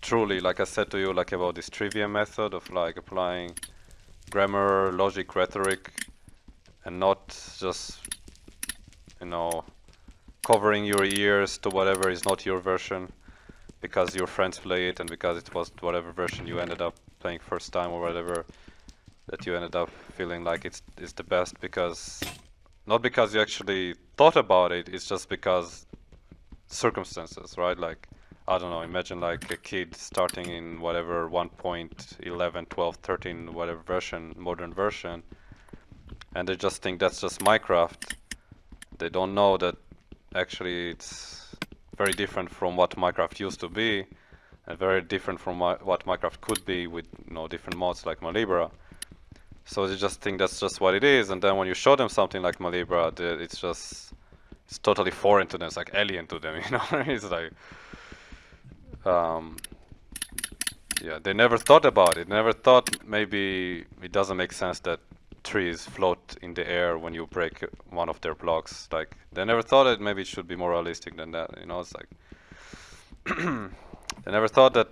truly, like I said to you, like about this trivia method of like applying grammar, logic, rhetoric, and not just, you know, covering your ears to whatever is not your version because your friends play it and because it was whatever version you ended up playing first time or whatever, that you ended up feeling like it's the best because not because you actually thought about it, it's just because circumstances, right? Like, I don't know, imagine like a kid starting in whatever 1.11, 12, 13, whatever version, modern version, and they just think that's just Minecraft. They don't know that actually it's very different from what Minecraft used to be, and very different from what Minecraft could be with, you know, different mods like MineLibera. So they just think that's just what it is, and then when you show them something like MineLibera, it's totally foreign to them. It's like alien to them, you know. It's like, yeah, they never thought about it. Never thought maybe it doesn't make sense that trees float in the air when you break one of their blocks. Like, they never thought that maybe it should be more realistic than that. You know, it's like they never thought that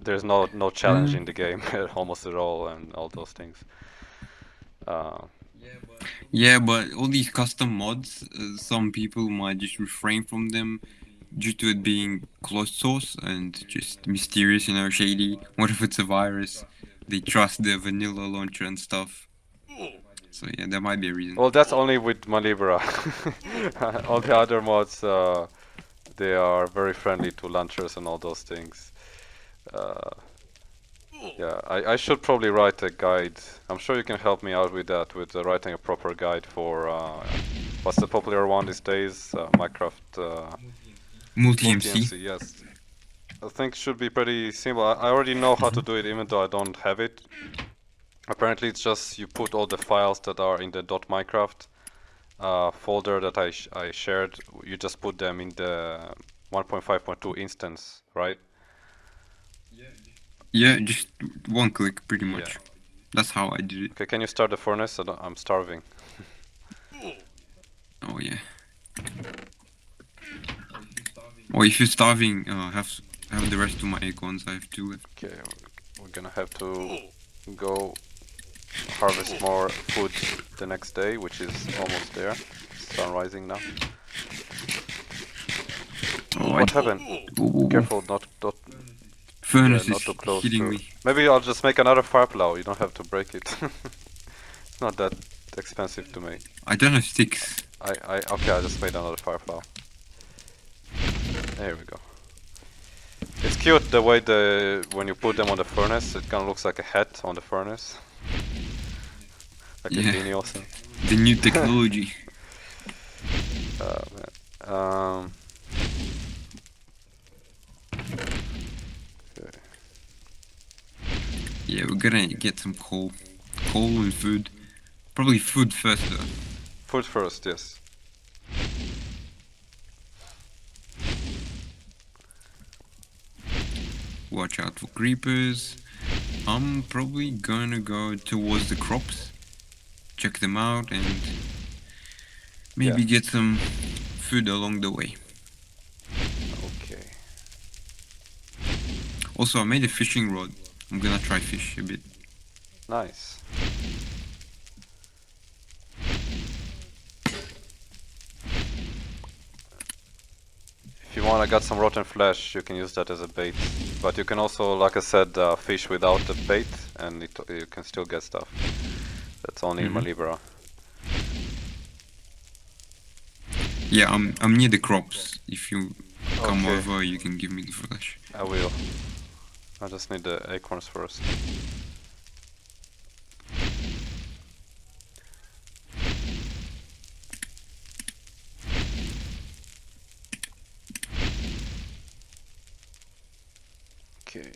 there's no challenge in the game almost at all, and all those things. Yeah, but all these custom mods, some people might just refrain from them due to it being closed source and just mysterious, you know, shady. What if it's a virus? They trust the vanilla launcher and stuff. So yeah, that might be a reason. Well, that's only with MineLibera. All the other mods, they are very friendly to launchers and all those things. Uh, yeah, I should probably write a guide. I'm sure you can help me out with that, with writing a proper guide for what's the popular one these days? Minecraft Multi-MC. multi-MC, yes. I think it should be pretty simple. I already know how to do it even though I don't have it. Apparently it's just you put all the files that are in the .minecraft folder that I shared, you just put them in the 1.5.2 instance, right? Yeah, just one click, pretty much. Yeah. That's how I did it. Okay, can you start the furnace? I'm starving. Oh yeah. Or if you're starving, have the rest of my acorns. I have two left. Okay, we're gonna have to go harvest more food the next day, which is almost there. Sun rising now. Oh, What happened? Oh, Careful, not furnace not is too close hitting to. me. Maybe I'll just make another fire plow. You don't have to break it. It's not that expensive to make. I don't have sticks. Okay, I just made another fire plow. There we go. It's cute the way when you put them on the furnace, it kind of looks like a hat on the furnace. Like a Yeah. beanie also. The new technology. Man. Okay. Yeah, we're gonna get some coal and food. Probably food first though. Food first, yes. Watch out for creepers. I'm probably gonna go towards the crops, check them out, and maybe get some food along the way. Okay. Also, I made a fishing rod. I'm gonna try fish a bit. Nice. If you want, I got some rotten flesh, you can use that as a bait. But you can also, like I said, fish without the bait, and you can still get stuff. That's only in MineLibera. Yeah, I'm near the crops. If you come Okay. over, you can give me the flesh. I will. I just need the acorns first. Okay.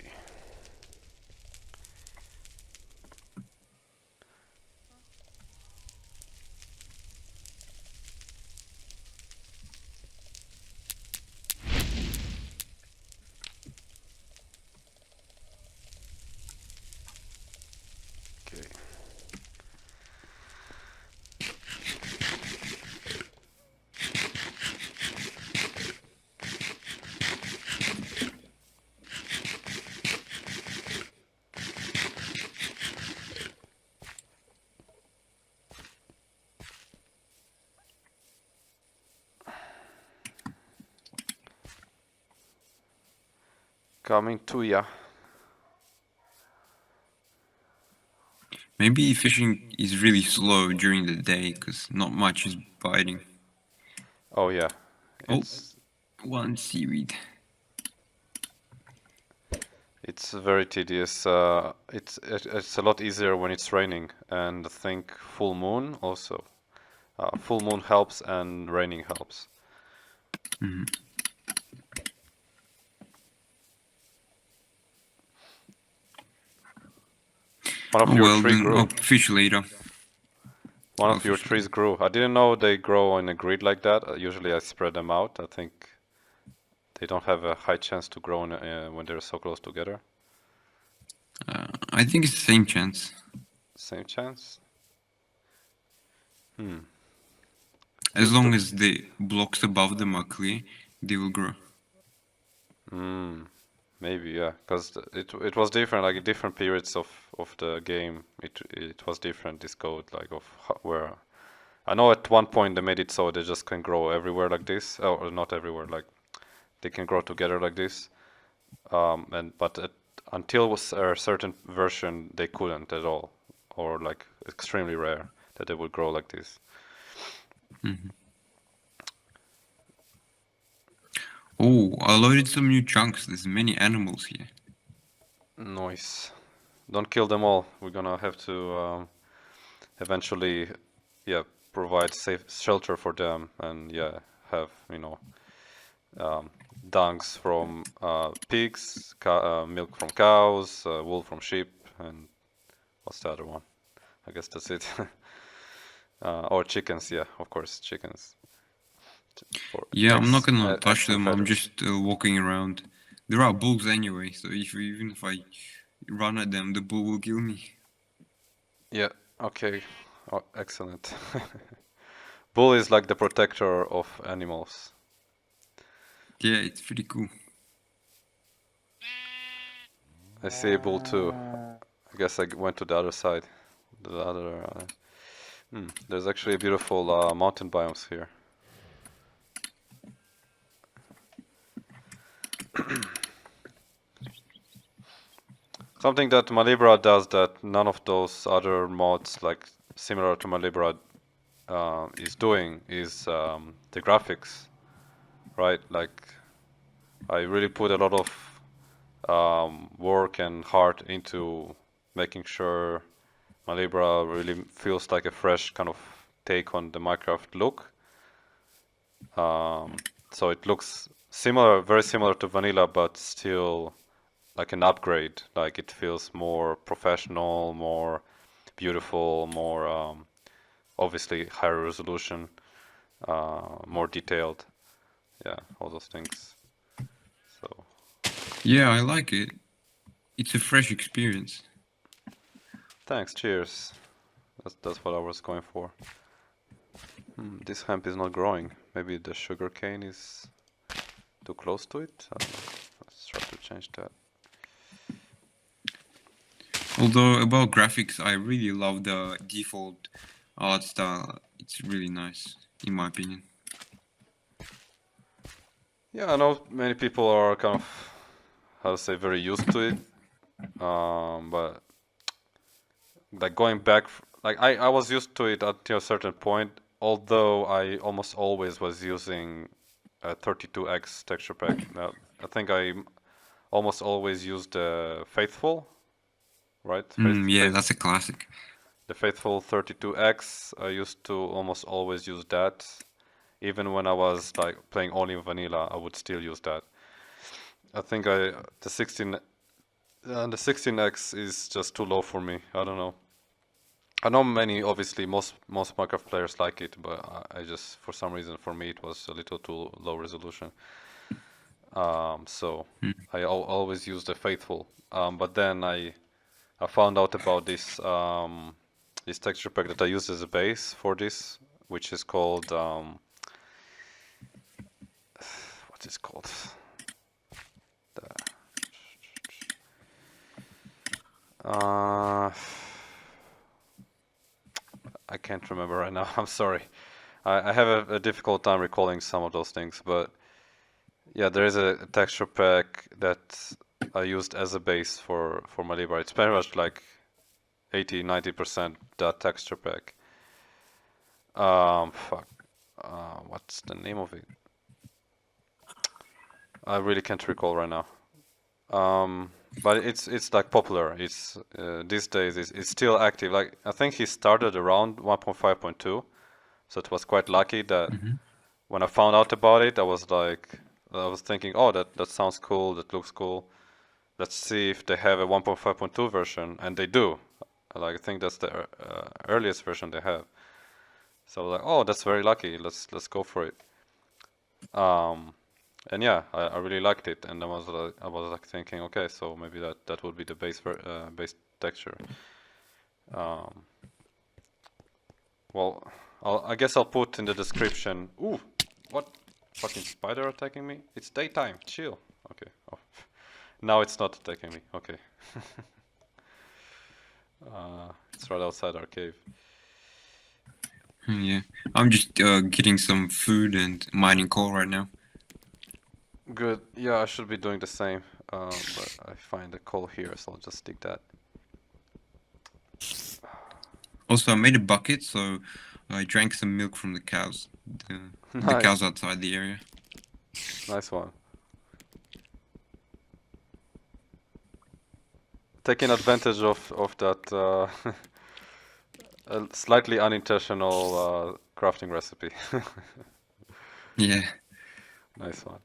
Okay. Coming to ya. Maybe fishing is really slow during the day because not much is biting. Oh yeah, Oh, it's one seaweed. it's very tedious. It's a lot easier when it's raining, and I think full moon also. Full moon helps and raining helps. Mhm. One of Oh your well, tree then grew. I'll fish later. One I'll of your fish later. trees grew. I didn't know they grow in a grid like that. Usually I spread them out. I think they don't have a high chance to grow when they're so close together. I think it's the same chance. Same chance? Hmm. As Used to. long as the blocks above them are clear, they will grow. Hmm. Maybe, yeah, because it was different, like different periods of the game. It was different, this code, like of where I know at one point they made it so they just can grow everywhere like this, or not everywhere, like they can grow together like this. And but until was a certain version they couldn't at all, or like extremely rare that they would grow like this. Mhm. Oh, I loaded some new chunks. There's many animals here. Nice. Don't kill them all. We're gonna have to eventually, yeah, provide safe shelter for them, and yeah, have um, dungs from pigs, milk from cows, wool from sheep, and what's the other one? I guess that's it. Or chickens, yeah, of course, chickens for Yeah, I'm not eggs, gonna touch eggs and them. I'm feathers. just walking around. There are bulls anyway, so even if I run at them, the bull will kill me. Yeah, okay, oh, excellent. Bull is like the protector of animals. Yeah, it's pretty cool. I see a bull too. I guess I went to the other side. The other. There's actually beautiful mountain biomes here. Something that MineLibera does that none of those other mods, like similar to MineLibera, is doing is the graphics, right? Like I really put a lot of work and heart into making sure MineLibera really feels like a fresh kind of take on the Minecraft look. So it looks similar, very similar to vanilla, but still like an upgrade. Like it feels more professional, more beautiful, more obviously higher resolution, more detailed. Yeah, all those things. So Yeah, I like it. It's a fresh experience. thanks, cheers. That's what I was going for. This hemp is not growing. Maybe the sugar cane is too close to it. I don't know. Let's try to change that. Although about graphics, I really love the default art style. It's really nice, in my opinion. Yeah, I know many people are kind of, how to say, very used to it. But like going back, like I was used to it until a certain point, although I almost always was using a 32x texture pack. Now, I think I almost always used the Faithful, right? Yeah, that's a classic. The Faithful 32x. I used to almost always use that. Even when I was like playing only vanilla, I would still use that. I think the 16 and the 16x is just too low for me. I don't know. I know many, obviously, most Minecraft players like it, but I just, for some reason, for me, it was a little too low resolution. So Mm. I always use the Faithful. But then I found out about this texture pack that I use as a base for this, which is called what's it called? The, uh, I can't remember right now. I'm sorry. I have a difficult time recalling some of those things, but yeah, there is a texture pack that I used as a base for MineLibera. It's very much like 80-90% that texture pack. Fuck. What's the name of it? I really can't recall right now. But it's like popular. It's these days it's still active. Like I think he started around 1.5.2, so it was quite lucky that when I found out about it, I was thinking, oh, that sounds cool, that looks cool. Let's see if they have a 1.5.2 version, and they do. Like I think that's the earliest version they have. So like, oh, that's very lucky. Let's go for it. And yeah, I really liked it, and I was like thinking, okay, so maybe that would be the base texture. Well, I guess I'll put in the description. Ooh, what? Fucking spider attacking me? It's daytime. Chill. Okay. Oh. Now it's not attacking me. Okay. It's right outside our cave. Yeah, I'm just getting some food and mining coal right now. Good. Yeah, I should be doing the same. But I find the coal here, so I'll just dig that. Also, I made a bucket, so I drank some milk from the cows. The Nice. cows outside the area. Nice one. Taking advantage of that a slightly unintentional crafting recipe. Yeah. Nice one.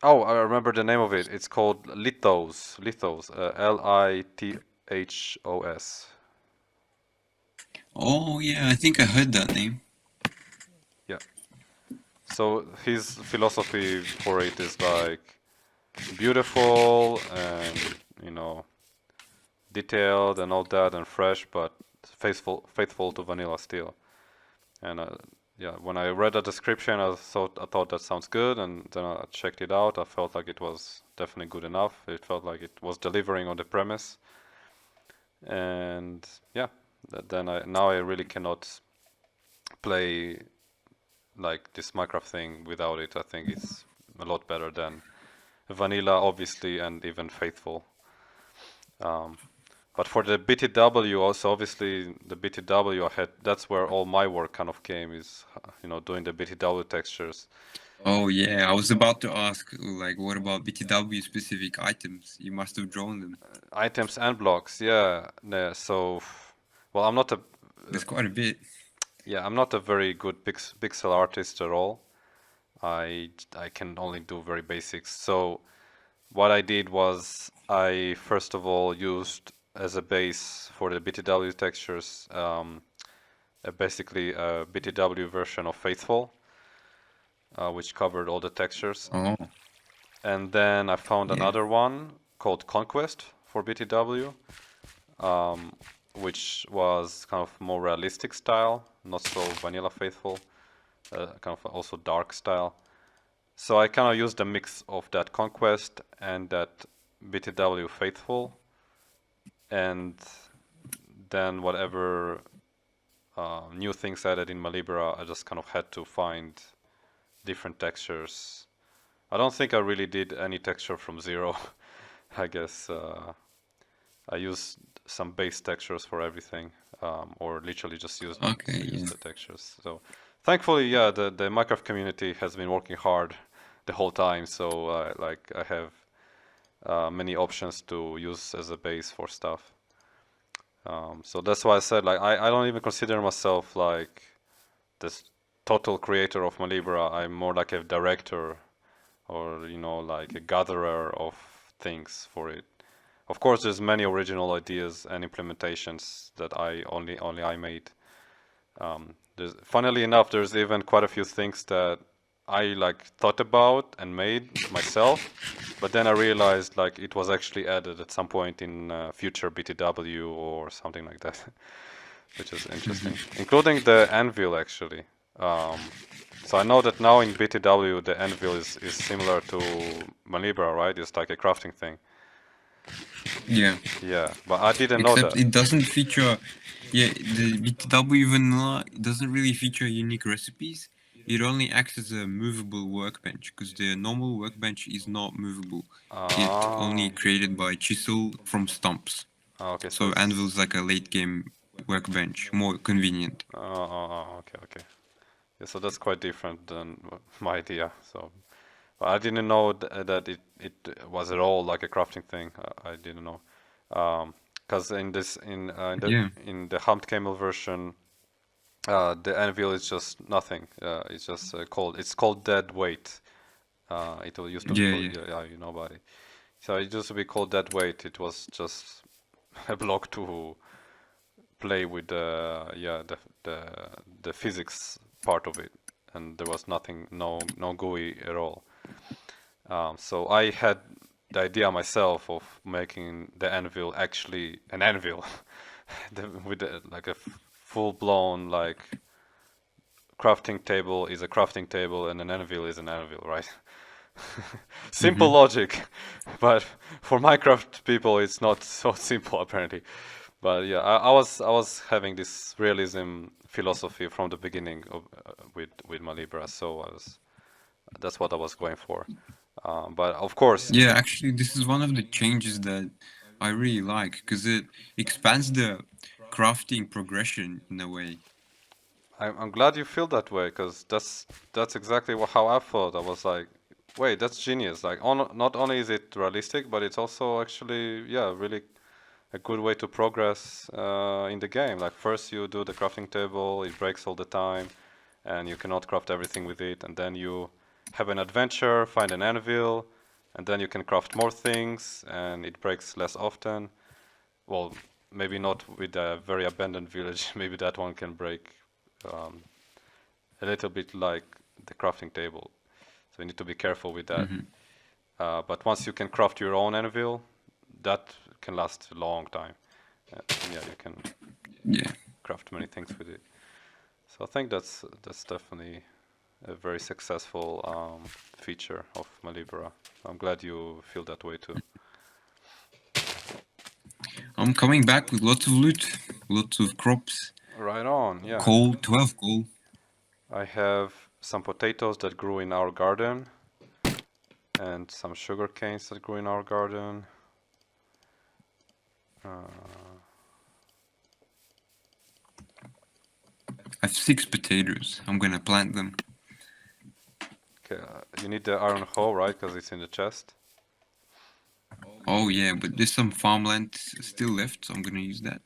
Oh, I remember the name of it. It's called Lithos. Lithos. Lithos. Oh yeah, I think I heard that name. Yeah. So his philosophy for it is like beautiful and detailed and all that and fresh, but faithful to vanilla still. And yeah, when I read the description, I thought that sounds good, and then I checked it out. I felt like it was definitely good enough. It felt like it was delivering on the premise, and yeah, then now I really cannot play like this Minecraft thing without it. I think it's a lot better than vanilla, obviously, and even faithful. But for the BTW also, obviously the BTW that's where all my work kind of came, is doing the BTW textures. Oh yeah, I was about to ask, like, what about BTW specific items? You must have drawn them. Items and blocks, yeah. So, well, I'm not a There's quite a bit. yeah, I'm not a very good pixel artist at all. I can only do very basics. So what I did was I first of all used as a base for the BTW textures basically a BTW version of Faithful, which covered all the textures. Oh. And then I found Yeah. another one called Conquest for BTW, which was kind of more realistic style, not so vanilla Faithful, kind of also dark style. So I kind of used a mix of that Conquest and that BTW Faithful, and then whatever new things added in MineLibera, I just kind of had to find different textures. I don't think I really did any texture from zero. I guess I used some base textures for everything, or literally just used the textures. So thankfully, yeah, the Minecraft community has been working hard the whole time. So like I have many options to use as a base for stuff. So that's why I said like I don't even consider myself like this total creator of MineLibera. I'm more like a director, or like a gatherer of things for it. Of course, there's many original ideas and implementations that only I made. Funnily enough, there's even quite a few things that I like thought about and made myself, but then I realized like it was actually added at some point in future BTW or something like that, which is interesting, including the anvil actually. So I know that now in BTW the anvil is similar to MineLibera, right? It's like a crafting thing. Yeah. Yeah, but I didn't know that. Except it doesn't feature. Yeah, the BTW vanilla doesn't really feature unique recipes. it only acts as a movable workbench because the normal workbench is not movable. It only created by chisel from stumps. Okay, so So it's anvil's like a late game workbench, more convenient. okay. Yeah, so that's quite different than my idea. So I didn't know that it was at all like a crafting thing. I didn't know. Because Yeah. in the humped camel version, the anvil is just nothing. It's just called. It's called dead weight. Used to be Yeah, called. yeah. Yeah, you know about it. So it used to be called dead weight. It was just a block to play with the the physics part of it, and there was nothing, no GUI at all. So I had the idea myself of making the anvil actually an anvil, with like a full-blown like crafting table is a crafting table and an anvil is an anvil, right? Simple logic, but for Minecraft people it's not so simple apparently. But yeah, I was having this realism philosophy from the beginning of, with MineLibera, so that's what I was going for. But of course, Yeah, actually, this is one of the changes that I really like because it expands the crafting progression in a way. I'm glad you feel that way, because that's exactly how I thought. I was like, wait, that's genius. Like, not only is it realistic, but it's also actually, yeah, really a good way to progress in the game. Like, first you do the crafting table, it breaks all the time, and you cannot craft everything with it. And then you have an adventure, find an anvil, and then you can craft more things, and it breaks less often. Well, maybe not with a very abandoned village. Maybe that one can break um, a little bit like the crafting table. So you need to be careful with that. But once you can craft your own anvil, that can last a long time. Yeah, you can Yeah. craft many things with it. So I think that's definitely a very successful feature of MineLibera. I'm glad you feel that way too. I'm coming back with lots of loot, lots of crops. Right on, yeah. Coal, 12 coal. I have some potatoes that grew in our garden and some sugar canes that grew in our garden. I have 6 potatoes. I'm gonna plant them. Okay, you need the iron hoe, right? Because it's in the chest. Oh yeah, but there's some farmland still left, so I'm gonna use that.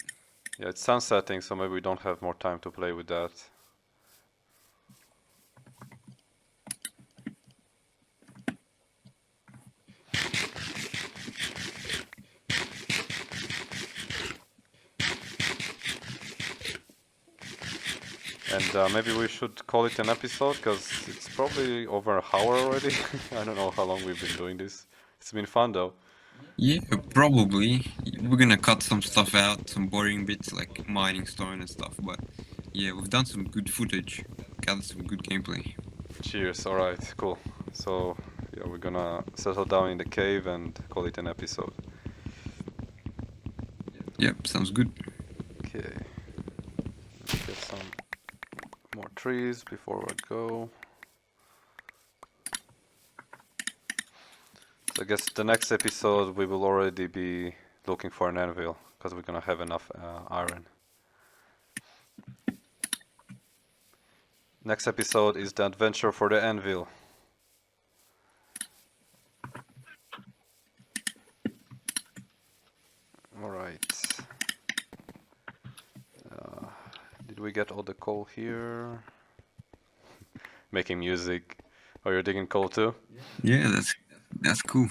Yeah, it's sunsetting, so maybe we don't have more time to play with that. And maybe we should call it an episode, because it's probably over an hour already. I don't know how long we've been doing this. It's been fun though. Yeah, probably. We're gonna cut some stuff out, some boring bits like mining stone and stuff, but yeah, we've done some good footage, gathered some good gameplay. Cheers, alright, cool. So, yeah, we're gonna settle down in the cave and call it an episode. Yep, sounds good. Okay. Let's get some more trees before we go. So I guess the next episode we will already be looking for an anvil, because we're gonna have enough iron. Next episode is the adventure for the anvil. Alright. Did we get all the coal here? Making music. Oh, you're digging coal too? Yeah, that's cool.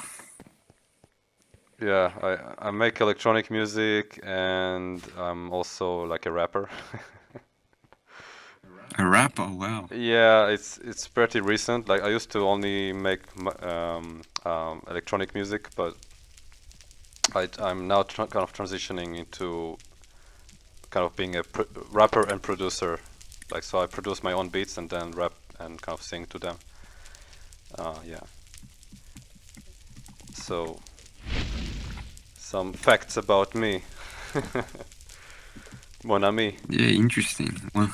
Yeah, I make electronic music, and I'm also like a rapper. A rap? Oh wow. Yeah, it's pretty recent. Like I used to only make electronic music, but I'm now kind of transitioning into kind of being a rapper and producer. Like, so I produce my own beats and then rap and kind of sing to them. Yeah. So, some facts about me. Mon ami. Yeah, interesting. Well,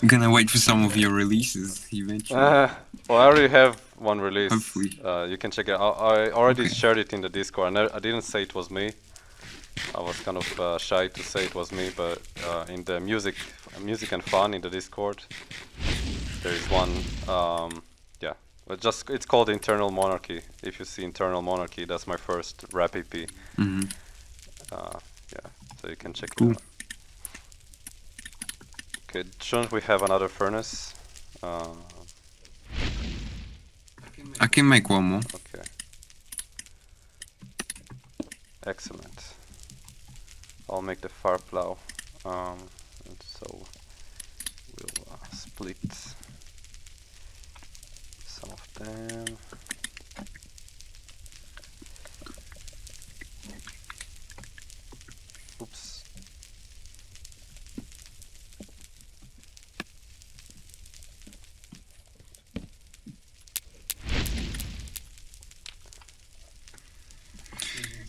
I'm gonna wait for some of your releases eventually. Well, I already have one release. Hopefully. You can check it out. I already Okay. shared it in the Discord. I didn't say it was me. I was kind of shy to say it was me, but in the music and fun in the Discord, there is one. Yeah, but it's called Internal Monarchy. If you see Internal Monarchy, that's my first rap EP. Mm-hmm. Yeah, so you can check Cool. it out. Okay, shouldn't we have another furnace? I can make one more. Okay. Excellent. I'll make the fire plow. And so we'll split some of them. Oops.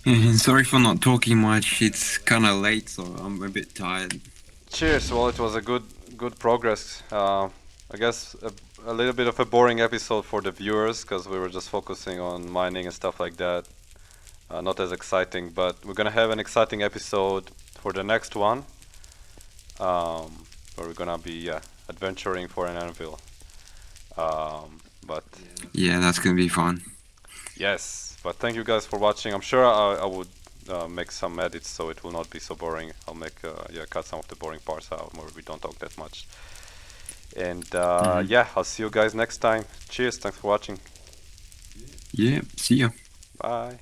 And sorry for not talking much. It's kind of late, so I'm a bit tired. Cheers. Well, it was a good progress. I guess a little bit of a boring episode for the viewers because we were just focusing on mining and stuff like that. Not as exciting, but we're gonna have an exciting episode for the next one, where we're gonna be adventuring for an anvil. But Yeah, that's gonna be fun. yes, but thank you guys for watching. I'm sure I would make some edits so it will not be so boring. I'll make cut some of the boring parts out where we don't talk that much. And yeah, I'll see you guys next time. Cheers, thanks for watching. Yeah, see ya. Bye.